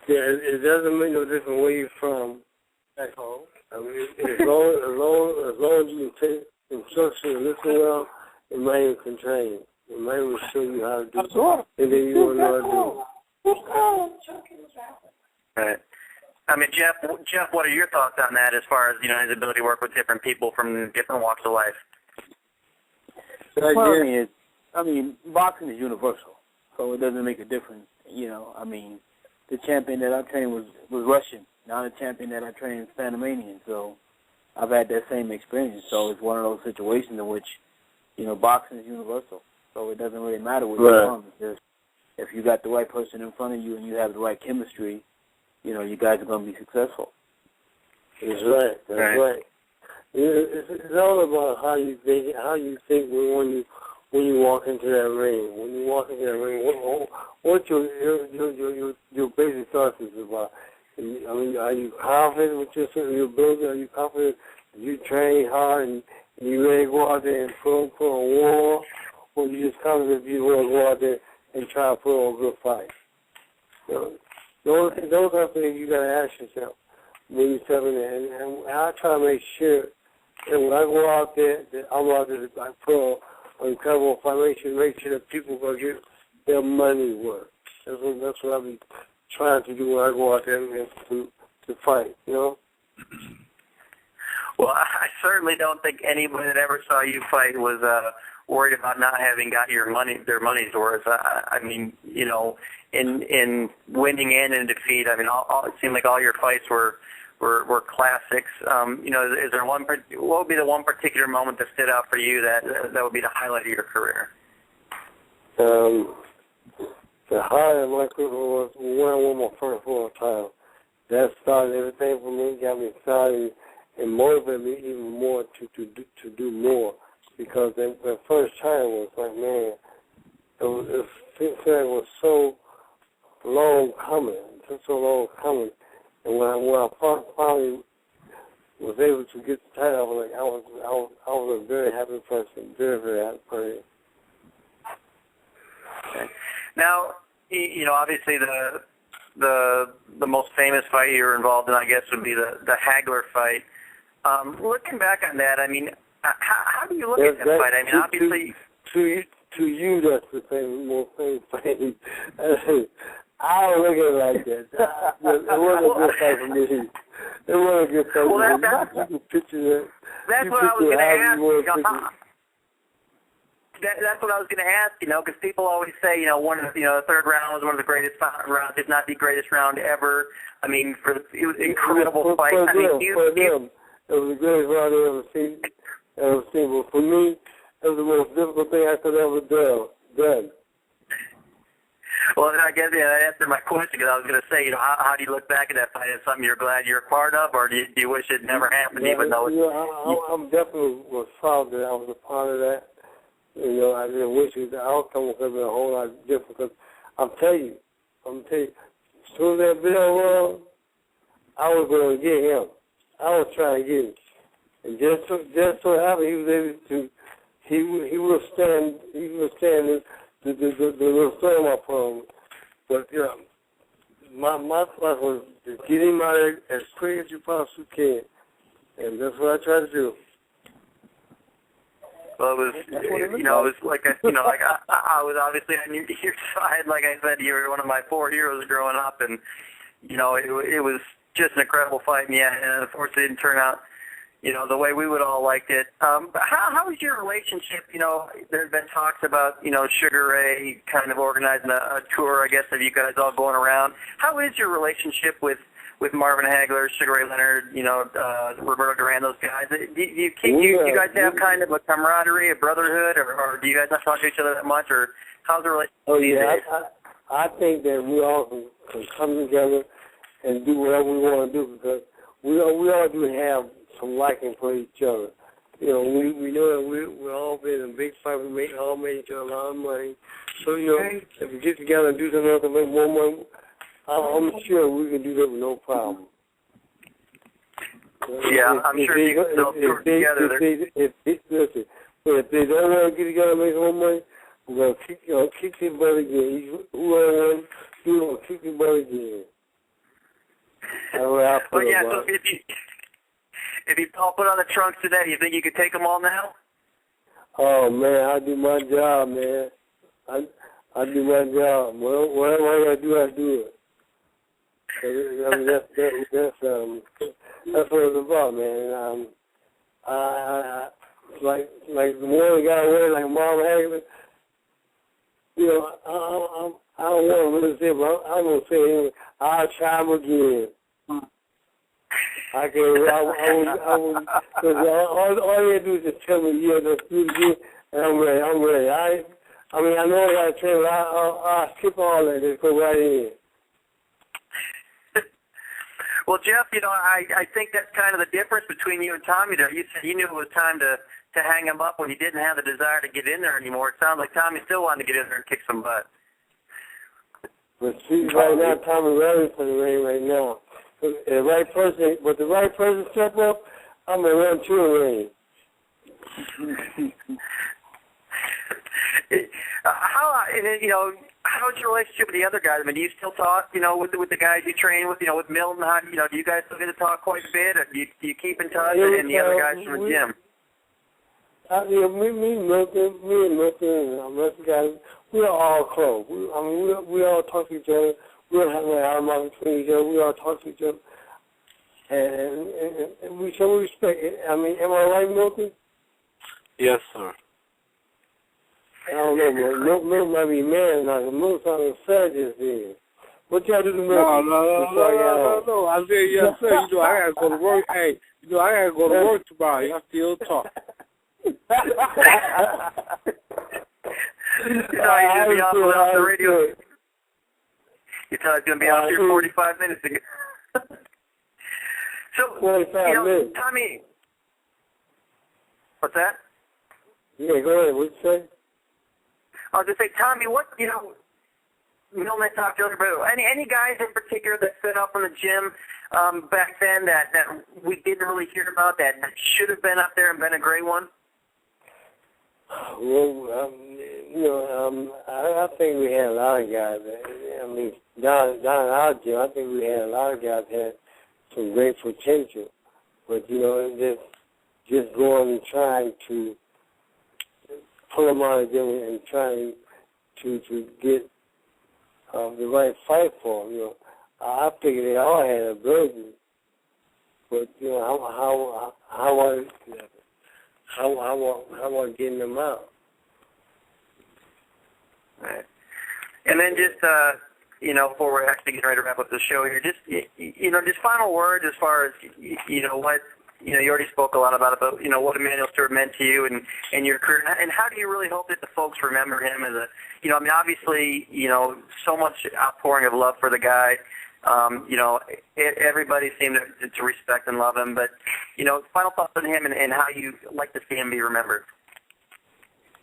Yeah, it doesn't make no difference where you're from back home. I mean, as long as you can take instruction and listen well, Emmanuel can train. Emmanuel will show you how to do it, and then you will know how to do it. Right. I mean, Jeff, what are your thoughts on that as far as, his ability to work with different people from different walks of life? Well, I mean, boxing is universal. so it doesn't make a difference. You know, I mean, the champion that I trained was Russian. Now the champion that I trained is Panamanian. So I've had that same experience. So it's one of those situations in which, you know, boxing is universal. So it doesn't really matter where you're from. It's just, if you got the right person in front of you and you have the right chemistry, you know, you guys are going to be successful. That's right. That's right. It's all about how you think when you walk into that ring. When you walk into that ring, what your basic thoughts is about. I mean, are you confident with your ability? Are you confident that you train hard and you ready to go out there and put on a war? Or you just confident that you want to go out there and try to put on a good fight? So, those are things you got to ask yourself when you're stepping in. And I try to make sure that when I go out there, that I'm out there to put on an incredible fight, make sure that people will get their money worth. That's what I'll be trying to do when I go out there and to fight, you know? Well, I certainly don't think anybody that ever saw you fight was worried about not having got their money's worth. I mean, you know, in winning and in defeat, I mean, it seemed like all your fights were classics. You know, is there what would be the one particular moment that stood out for you that would be the highlight of your career? The highlight of my career was when I won my first world title. That started everything for me, got me excited, and motivated me even more to do more. Because that first title was like, man, it was so long coming, and when I finally was able to get the title, I was a very happy person, very, very happy person. Okay. Now, you know, obviously the most famous fight you were involved in, I guess, would be the Hagler fight. Looking back on that, I mean, how do you look at that fight? I mean, obviously... To you, that's the most famous fight. I don't look at it like that. It wasn't a good fight for me. It wasn't a good fight for me. You can picture that. That's what I was going to ask. That's what I was going to ask, you know, because people always say, you know, the third round was one of the greatest rounds, if not the greatest round ever. I mean, it was an incredible fight. For them, it was the greatest round I've ever seen. But for me, it was the most difficult thing I could ever done. Well, I guess that answered my question, because I was going to say, you know, how do you look back at that fight? Is it something you're glad you're a part of, or do you wish it never happened, even though it's... I'm definitely was proud that I was a part of that. You know, I didn't wish the outcome would have been a whole lot different, because I'm telling you, as soon as that bell rung, I was going to get him. I was trying to get him. And just so happened he was able to, he was standing the little storm I put on. But, you know, my thought was to get him out of there as quick as you possibly can. And that's what I tried to do. Well, it was, you know, it was like, I was obviously on your side. Like I said, you were one of my 4 heroes growing up, and, you know, it was just an incredible fight, and and unfortunately it didn't turn out, you know, the way we would all liked it. But how is your relationship? You know, there's been talks about, you know, Sugar Ray kind of organizing a tour, I guess, of you guys all going around. How is your relationship with Marvin Hagler, Sugar Ray Leonard, you know, Roberto Duran, those guys? Do you guys have kind of a camaraderie, a brotherhood, or do you guys not talk to each other that much, or how's the relationship? Oh, yeah, I think that we all can come together and do whatever we want to do, because we all do have some liking for each other. You know, we know that we're all been in a big fight. We all made each other a lot of money. So, you know, if we get together and do something else to make more money, I'm sure we can do that with no problem. Yeah, I'm sure you can still work together. If they don't want to get together and make more money, we're going to kick their butt again. Whoever wins, we're going to kick their butt again. Well, yeah, so if you all put on the trunks today, you think you could take them all now? Oh, man, I do my job, man. I do my job. Whatever I got to do, I do it. I mean, that's what it's about, man. Like the one guy wearing like Marvin Hagler, you know, I don't want to really say, but I'm going to say, I'll try him again. I can, because all you do is just tell me, yeah, let's do it again, and I'm ready. I mean, I know I got to train, but I'll skip all that, just go right in. Well, Jeff, you know, I think that's kind of the difference between you and Tommy there. You said you knew it was time to hang him up when he didn't have the desire to get in there anymore. It sounds like Tommy still wanted to get in there and kick some butt. But see, right now, Tommy ready for the ring right now. If the right person step up, I'm going to run to the ring. How's your relationship with the other guys? I mean, do you still talk, you know, with the guys you train with, you know, with Milton? How, you know, do you guys still get to talk quite a bit, or do you keep in touch, and the other guys from the gym? Me and Milton, and the rest of the guys, we are all close. We all talk to each other. We don't have an argument between each other. We all talk to each other. And we show respect. I mean, am I right, Milton? Yes, sir. I don't know, Milton might be mad now. Milton's on the side just then. What y'all do to Milton? No. I said, yes, sir. You know, I got to go to work. Hey, you know, I got to go to work tomorrow. Y'all still talk. You know, you're going to be off the radio. You thought it was going to be off here 45 minutes ago. So, 45 minutes. Tommy, what's that? Yeah, go ahead. What you say? I was just saying, Tommy, what, you know, Milton had talked earlier about any guys in particular that stood up in the gym back then that we didn't really hear about that should have been up there and been a great one? Well, I think we had a lot of guys. I mean, down in our gym, I think we had a lot of guys that had some great potential. But, you know, just going and trying to pull them out of the gym and trying to get the right fight for them. You know, I figured they all had ability, but you know how about getting them out? Right. And then just you know, before we're actually getting ready to wrap up the show here, just just final words as far as what. You know, you already spoke a lot about what Emanuel Steward meant to you and your career. And how do you really hope that the folks remember him as obviously, so much outpouring of love for the guy. Everybody seemed to respect and love him. But, final thoughts on him and how you like to see him be remembered.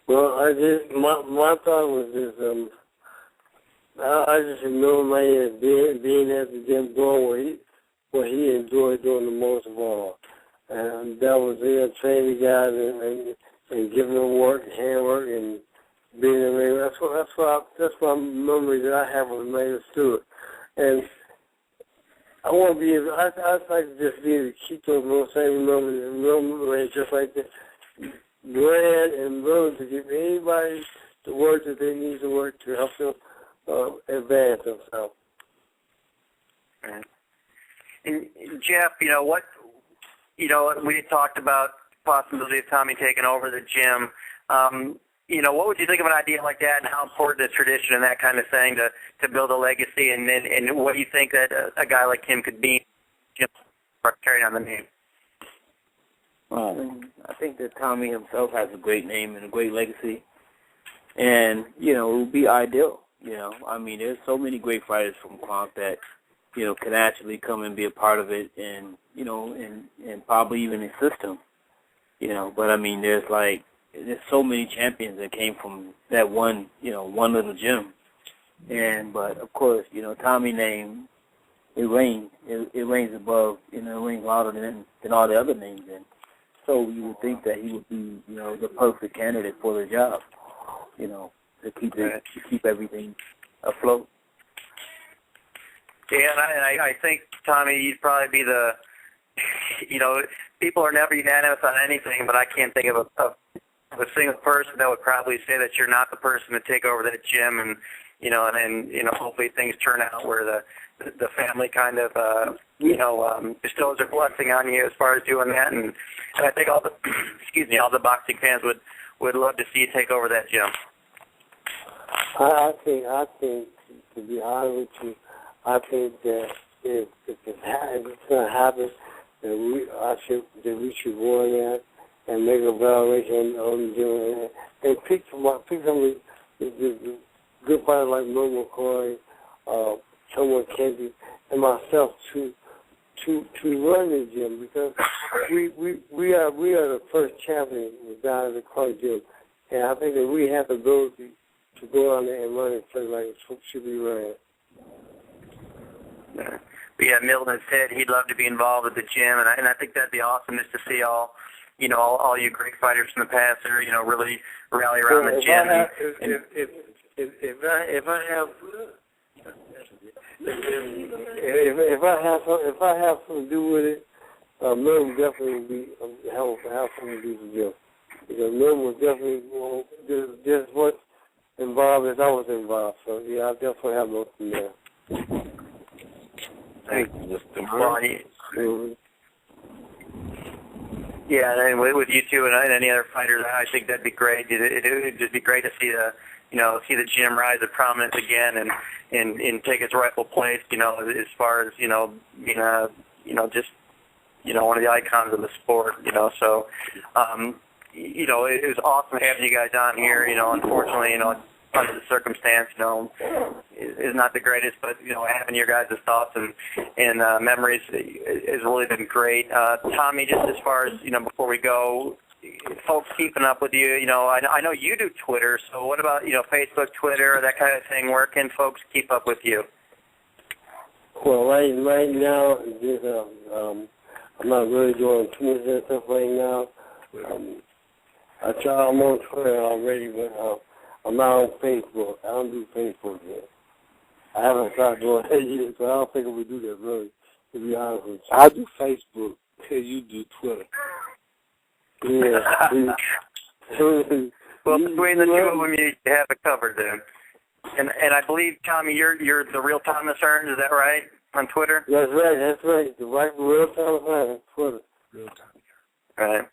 Well, my thought was this, I just remember my years being at the gym doing what he enjoyed doing the most of all. And that was training guys and giving them work, handwork, and being in the ring. That's my memory that I have of Emanuel Steward. And I want to be able, I'd like to just be able to keep those same memories just like that. Glad and willing to give anybody the work that they need to work to help them advance themselves. Right. And Jeff, we talked about the possibility of Tommy taking over the gym. What would you think of an idea like that, and how important is tradition and that kind of thing to build a legacy? And what do you think that a guy like him could be, carrying on the name? I think that Tommy himself has a great name and a great legacy, and it would be ideal. There's so many great fighters from Kronk that can actually come and be a part of it, and and probably even assist him. But there's so many champions that came from that one little gym, but of course, Tommy's name, it reigns above, it reigns louder than all the other names, and so you would think that he would be, the perfect candidate for the job, to keep everything afloat. Yeah, and I think, Tommy, you'd probably be the, people are never unanimous on anything, but I can't think of a single person that would probably say that you're not the person to take over that gym, and hopefully things turn out where the family kind of bestows their blessing on you as far as doing that, and I think all the boxing fans would love to see you take over that gym. I think, to be honest with you, I think that if it's going to happen, that we should go in there and make a evaluation on doing, and pick some of the good fighters like Milton Mccrory, someone Kennedy, and myself to run the gym, because we are the first champion down at the car gym, and I think that we have the ability to go on there and run and play like it should be ran. Yeah, Milton has said he'd love to be involved with the gym, and I think that'd be awesome just to see all you great fighters from the past there, really rally around the gym. If I have something to do with it, Milton definitely will be have something to do with the gym. Because Milton was definitely just as much involved as I was involved. So yeah, I definitely have Milton there. Thank you, Mr. Yeah, and with you two and any other fighters, I think that'd be great. It'd just be great to see the gym rise to prominence again and take its rightful place. As far as being just one of the icons of the sport. So it was awesome having you guys on here. Unfortunately, under the circumstance, is not the greatest, but having your guys' thoughts and memories has really been great. Tommy, just as far as before we go, folks keeping up with you, I know you do Twitter, so what about Facebook, Twitter, that kind of thing? Where can folks keep up with you? Well, right now, I'm not really doing too much of that stuff right now. I'm on Twitter already, but I'm not on Facebook. I don't do Facebook yet. I haven't started doing that yet, so I don't think we do that really, to be honest with you. I do Facebook till you do Twitter. Yeah. Well, between the two of them, you have it covered then. And I believe, Tommy, you're the real Thomas Hearns, is that right, on Twitter? That's right. The real Thomas Hearns on Twitter. Real Thomas. Right.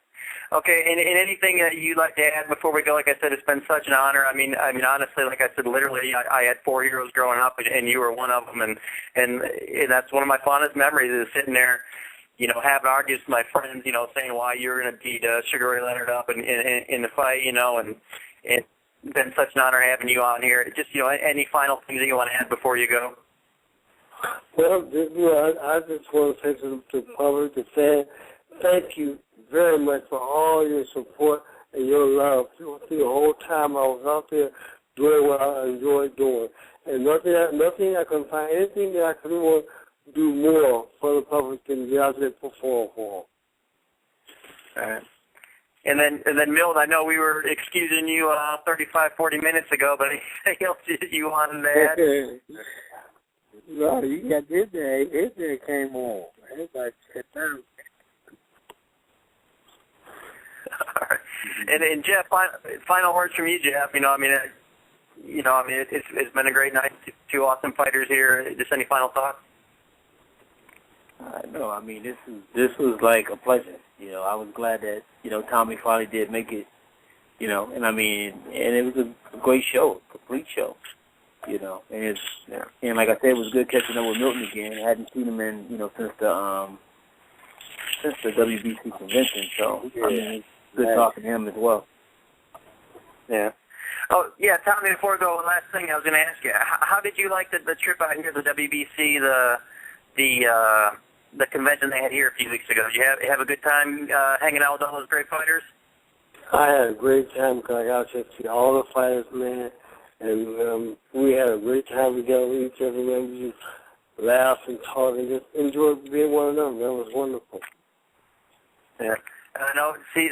Okay, and anything that you'd like to add before we go? Like I said, it's been such an honor. I mean, honestly, like I said, literally, I had 4 heroes growing up, and you were one of them, and that's one of my fondest memories is sitting there, having arguments with my friends, saying why you were going to beat Sugar Ray Leonard up in the fight, and it's been such an honor having you on here. Just, any final things that you want to add before you go? Well, I just want to say to the public, to say thank you very much for all your support and your love through the whole time I was out there doing what I enjoyed doing. And nothing I can find, anything that I could want to do more for the public than be out there perform for them. All right. And then Milton, I know we were excusing you 35, 40 minutes ago, but anything else you wanted to add? No, you got this day. This day came on. Everybody sat down. All right. And Jeff, final words from you, Jeff. It's been a great night. Two awesome fighters here. Just any final thoughts? No, this was like a pleasure. I was glad that Tommy finally did make it. And it was a great show, complete show. And like I said, it was good catching up with Milton again. I hadn't seen him in since the WBC convention. So it's good talking to him as well. Yeah. Oh, yeah, Tommy, before we go, last thing I was going to ask you, how did you like the trip out here to the WBC, the convention they had here a few weeks ago? Did you have a good time hanging out with all those great fighters? I had a great time because I got to see all the fighters, man, and we had a great time together with each other, man. We just laughed and talked and just enjoyed being one another. That was wonderful. Yeah. I know. See,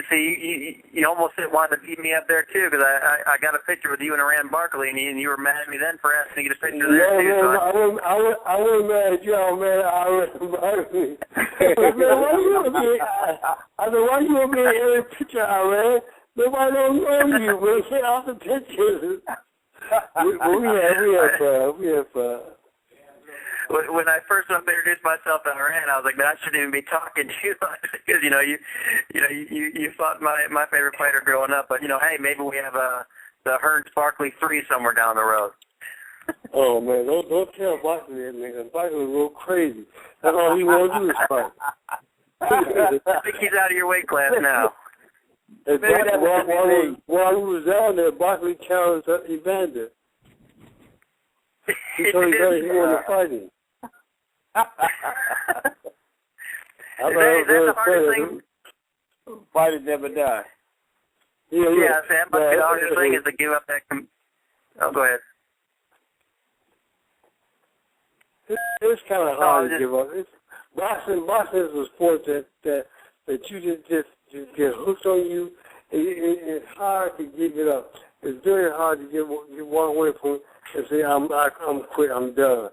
you almost wanted to beat me up there too, because I got a picture with you and Iran Barkley, and you were mad at me then for asking to get a picture there too. No, I wasn't mad at you. I was mad at Iran Barkley. I said, why you want me in every picture, Iran? Nobody don't know you. We'll get off the pictures. We had fun. When I first introduced myself to Iran, I was like, man, I shouldn't even be talking to you because you fought my favorite fighter growing up. But hey, maybe we have the Hearns Barkley 3 somewhere down the road. Oh, man, don't tell Barkley that, man. Barkley will go crazy. That's all he wants to do is fight. I think he's out of your weight class now. While he was down there, Barkley challenged Evander. He told Evander he wanted to fight him. Is that the hardest thing? Fighters never die. Yeah, Sam, but the hardest thing is to give up that... Oh, go ahead. It's kind of hard to give up. Boxing is a sport that you just get hooked on you. It's hard to give it up. It's very hard to get walk away from it and say, I'm quit, I'm done.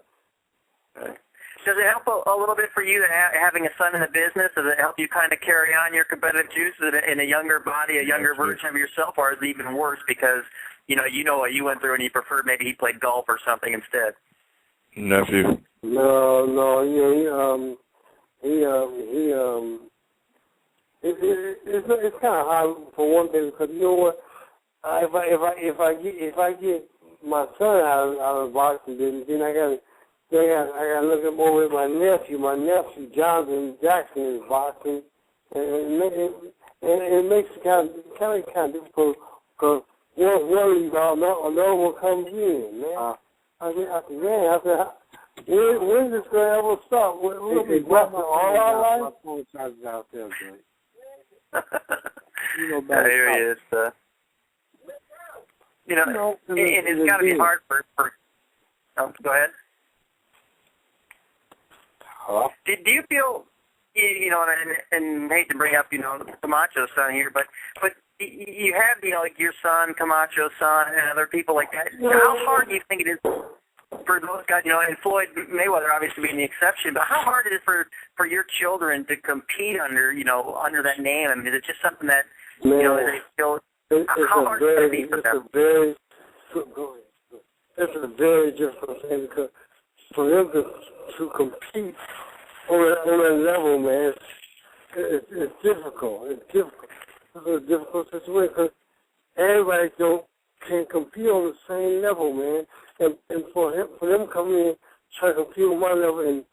Right. Does it help a little bit for you having a son in the business? Does it help you kind of carry on your competitive juices in a younger body, a younger version of yourself, or is it even worse because you know what you went through and you preferred maybe he played golf or something instead? Nephew. No, it's kind of hard for one thing because you know what? If I get my son out of boxing, then I gotta look him over at my nephew. My nephew Jonathan Jackson is boxing, and it makes it kind of difficult because one leaves out, another one comes in, man. I said, when's this going to ever stop? We'll be boxing all our life. Out there, here he is. It's got to be hard for oh, go ahead. Hello? Do you feel, and hate to bring up, Camacho's son here, but you have, like your son, Camacho's son, and other people like that. How hard do you think it is for those guys, and Floyd Mayweather obviously being the exception, but how hard it is for your children to compete under that name? I mean, is it just something that, they feel, how hard is it be for them? It's a very difficult thing because for them to compete on that level, man, it's difficult. It's a difficult situation because everybody can't compete on the same level, man. And for them coming in trying to compete on my level, and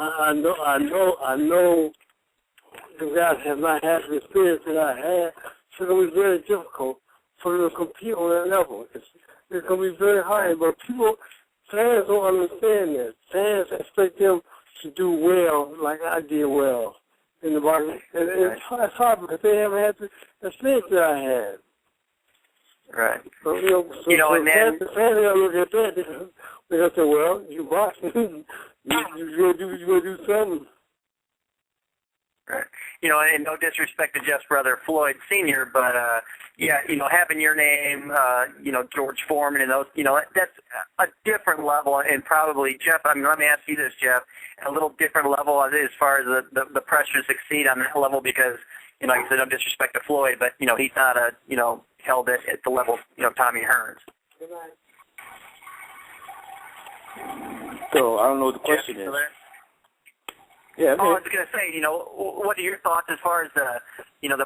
I know the guys have not had the experience that I had, so it's gonna be very difficult for them to compete on that level. It's gonna be very hard, but fans don't understand that. Fans expect them to do well like I did well in the boxing. And it's hard because they haven't had the experience that I had. Right. So, and then the fans look at that. They say, well, you boxing, you gonna do something. Right. And no disrespect to Jeff's brother Floyd Sr., but having your name, George Foreman and those, that's a different level, and probably Jeff. I mean, let me ask you this, Jeff, a little different level as far as the pressure to succeed on that level because, like I said, no disrespect to Floyd, but he's not held at the level of Tommy Hearns. So I don't know what the question is. Yeah. I was going to say, what are your thoughts as far as the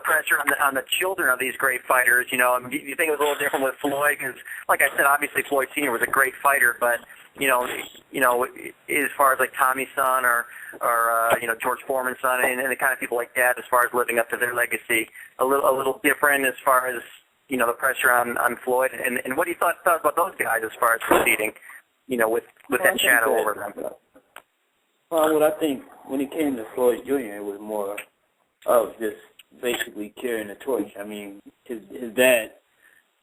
pressure on the children of these great fighters? Do you think it was a little different with Floyd? Because, like I said, obviously Floyd Sr. was a great fighter, but as far as like Tommy's son or George Foreman's son and the kind of people like that, as far as living up to their legacy, a little different as far as the pressure on Floyd. And what do you thought about those guys as far as proceeding, with that shadow over them? Well, I think when it came to Floyd Jr., it was more of just basically carrying the torch. I mean, his dad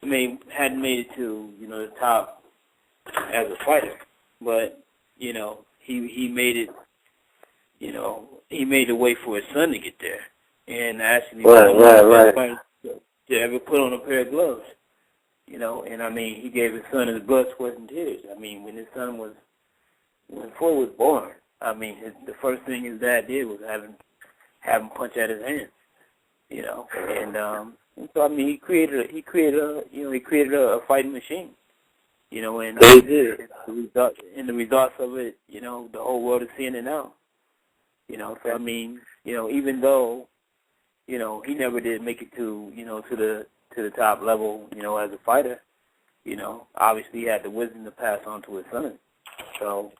hadn't made it to the top as a fighter, but he made it. He made a way for his son to get there, and actually right. To ever put on a pair of gloves. And I mean, he gave his son his blood, sweat, and tears. I mean, when Floyd was born. I mean, the first thing his dad did was have him punch at his hands, and so I mean, he created a fighting machine, and he did. The results of it, the whole world is seeing it now, So I mean, even though, he never did make it to to the top level, as a fighter. Obviously he had the wisdom to pass on to his son. So,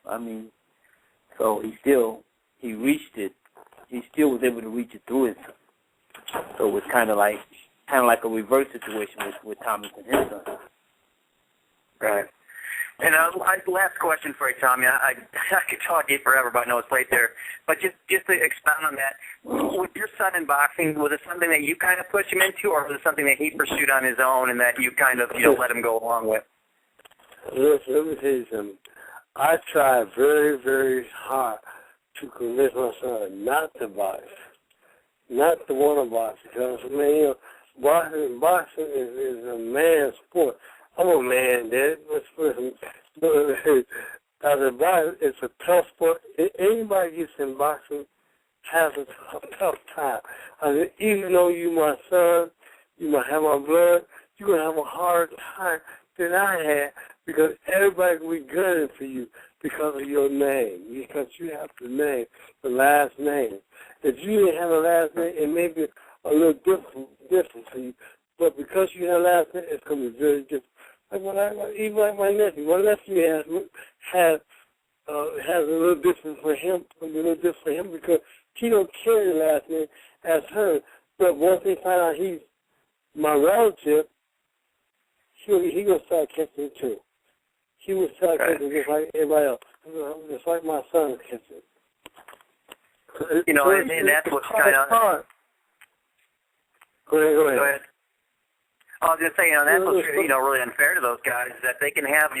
he reached it. He still was able to reach it through his son. So it was kind of like a reverse situation with Thomas and his son. Right. And last question for you, Tommy. I could talk to you forever, but I know it's late there. But just to expound on that, with your son in boxing, was it something that you kind of pushed him into, or was it something that he pursued on his own and that you kind of let him go along with? Listen, let me tell you something. I tried very, very hard to convince my son not to box, not to want to box, because, man, boxing is a man's sport. I'm a man, Dad. It's a tough sport. Anybody gets in boxing has a tough time. Even though you my son, you might have my blood, you're going to have a hard time than I had, because everybody will be gunning for you because of your name, because you have the name, the last name. If you didn't have a last name, it may be a little different for you. But because you have a last name, it's going to be very different. Even like my nephew. My nephew has a little different for him, because he don't carry the last name as her. But once they find out he's my relative, he gonna start catching it too. He will start catching just like everybody else, just like my son catching it. And that's what's kind of hard. Go ahead. I was going to say, that's what's really unfair to those guys, that they can have a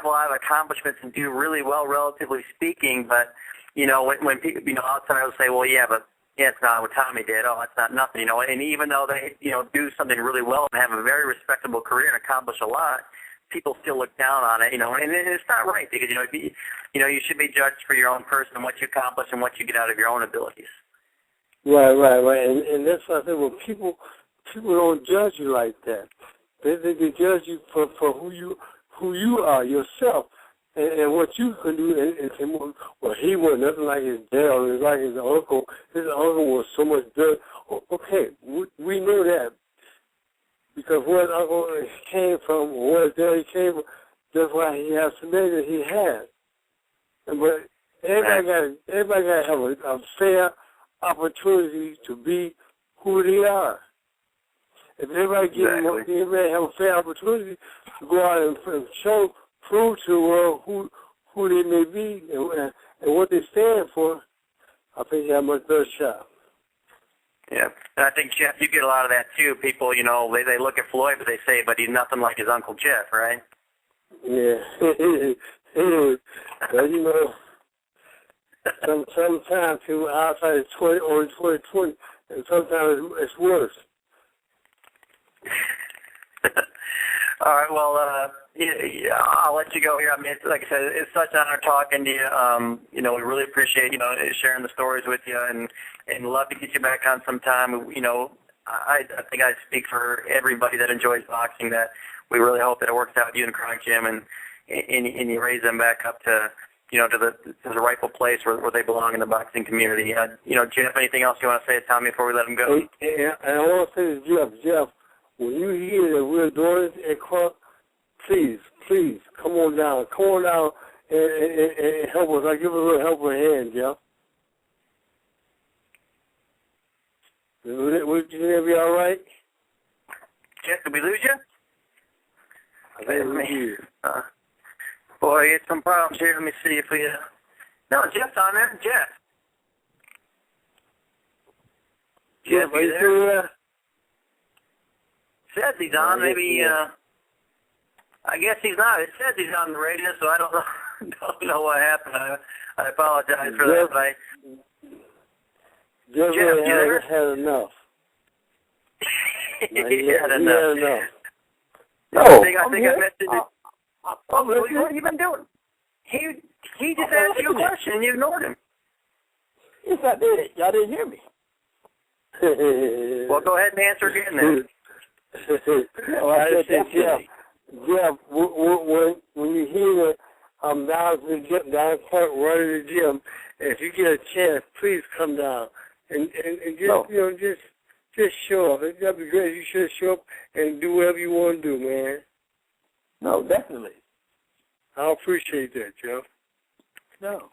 lot of accomplishments and do really well, relatively speaking, but, when people, outsiders say, well, but it's not what Tommy did. Oh, that's not nothing, And even though they, do something really well and have a very respectable career and accomplish a lot, people still look down on it, and it's not right, because, you should be judged for your own person, what you accomplish and what you get out of your own abilities. Right. And that's why I said, people don't judge you like that. They judge you for who you are yourself, and what you can do. And say, well, he was nothing like his dad, or like his uncle. His uncle was so much better. Okay, we know that, because where his uncle came from, or where his daddy came from, that's why he has today that he has. But everybody got to have a fair opportunity to be who they are. If everybody have a fair opportunity to go out and prove to the world who they may be and what they stand for, I think you have a much better shot. Yeah, and I think, Jeff, you get a lot of that too. People, they look at Floyd, but they say, but he's nothing like his Uncle Jeff, right? Yeah. But, sometimes people outside is 20, and sometimes it's worse. All right, well, I'll let you go here. I mean, like I said, it's such an honor talking to you. We really appreciate, sharing the stories with you, and love to get you back on sometime. I think I speak for everybody that enjoys boxing, that we really hope that it works out with you and Chronic Jim, and you raise them back up to, to the rightful place where they belong in the boxing community. Jeff, anything else you want to say to Tommy before we let him go? And I want to say to Jeff, when you hear that we're doing it at Crunk, please, come on down and help us. I'll give a little helping hand, Jeff. Would you be all right? Jeff, did we lose you? I think we did. Boy, I got some problems here. Let me see if we... No, Jeff's on there. Jeff. Jeff, are you still there? Says he's on. Maybe, I guess he's not. It says he's on the radio, so I don't know what happened. I apologize for that, but Jeff really had enough. He had enough. No, I think I mentioned it. What have you been doing? He just asked you a question and you ignored him. Yes, I did. Y'all didn't hear me. Well, go ahead and answer again then. I said, Jeff, when you hear that I'm down to the gym, down Park, running the gym, if you get a chance, please come down and just just show up. That'd be great. You should show up and do whatever you want to do, man. No, definitely. I appreciate that, Jeff. No,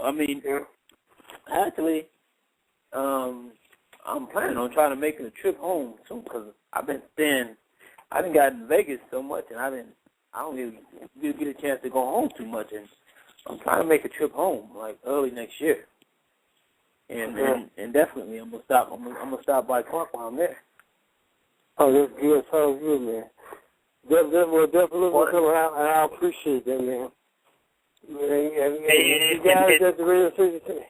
I mean, actually, I'm planning on trying to make a trip home soon because I've done got in Vegas so much, and I don't really get a chance to go home too much, and I'm trying to make a trip home like early next year. And definitely I'm gonna stop by Clark while I'm there. Oh, that's good. Sounds good, man. Definitely come out, and I appreciate that, man. And you guys at the radio station today.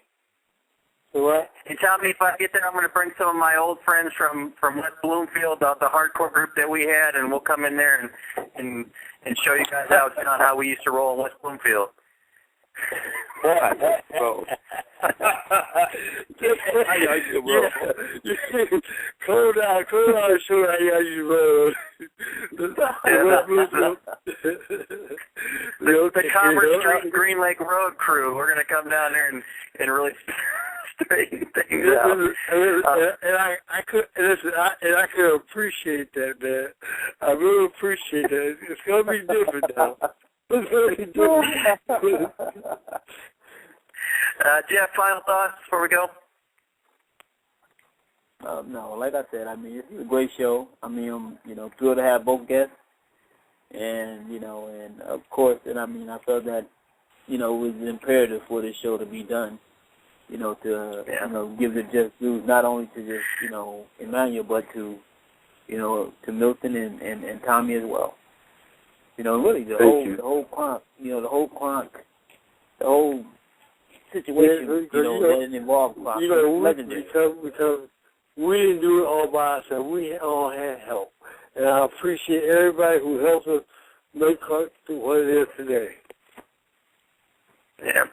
So what? And Tommy, if I get there, I'm going to bring some of my old friends from West Bloomfield, the hardcore group that we had, and we'll come in there and show you guys how we used to roll in West Bloomfield. Bro. Close down, show how you roll. The Commerce Street and Green Lake Road crew, we're going to come down there and really straighten things out. And I could appreciate that, man. I really appreciate that. It's going to be different now. It's going to be different. Jeff, final thoughts before we go? No, like I said, I mean, it's a great show. I mean, I'm, thrilled to have both guests. And, and of course, I felt that, it was imperative for this show to be done, to give it just due, not only to just, Emmanuel, but to, to Milton and Tommy as well. Really the whole situation, that involved Kronk. Legendary. Because we didn't do it all by ourselves. We all had help. And I appreciate everybody who helped us make Kronk to what it is today. Yeah.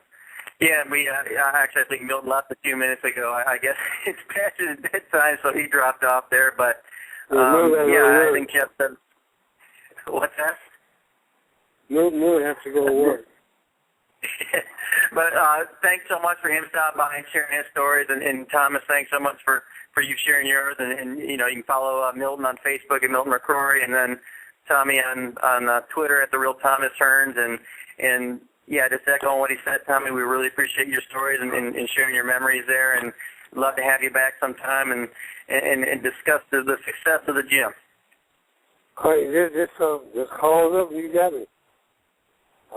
Yeah, I think Milton left a few minutes ago. I guess it's past his bedtime, so he dropped off there. But, I think Jeff said, what's that? No, have to go to work. But thanks so much for him stopping by and sharing his stories. And Thomas, thanks so much for you sharing yours. And you can follow Milton on Facebook at Milton Mccrory, and then Tommy on Twitter at The Real Thomas Hearns. And just echoing what he said, Tommy, we really appreciate your stories and sharing your memories there. And love to have you back sometime and discuss the success of the gym. All right, just call up. You got it. I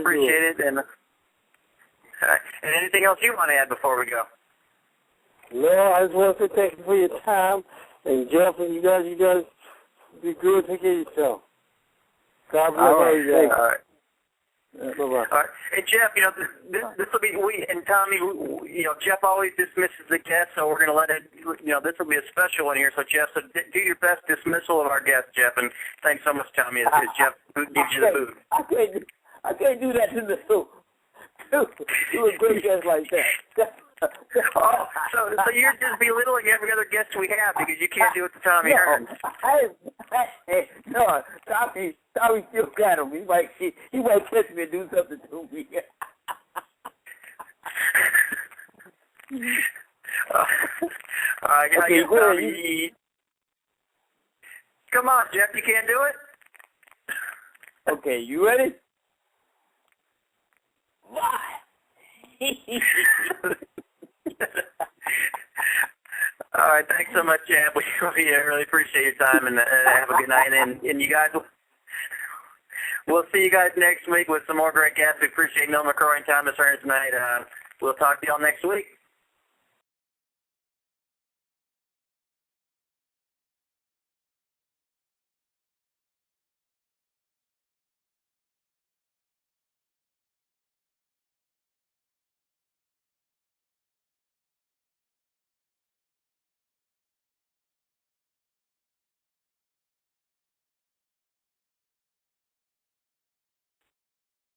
appreciate it. And anything else you want to add before we go? No, I just want to thank you for your time. And Jeff, and you guys be good. Take care of yourself. God bless all you guys. All right. Bye-bye. All right. And Jeff, this will be, and Tommy, Jeff always dismisses the guests, so we're going to let it, this will be a special one here. So, Jeff, do your best dismissal of our guest, Jeff, and thanks so much, Tommy, as Jeff gives you the food. I can't do that to a great guest like that. So you're just belittling every other guest we have because you can't do it to Tommy Hearns. No, Tommy still got him. He might catch me and do something to me. Tommy. Come on, Jeff, you can't do it? Okay, you ready? Why? All right, thanks so much, Jeff. We really appreciate your time, and have a good night. And you guys, we'll see you guys next week with some more great guests. We appreciate Milton Mccrory and Thomas Hearns tonight. We'll talk to y'all next week.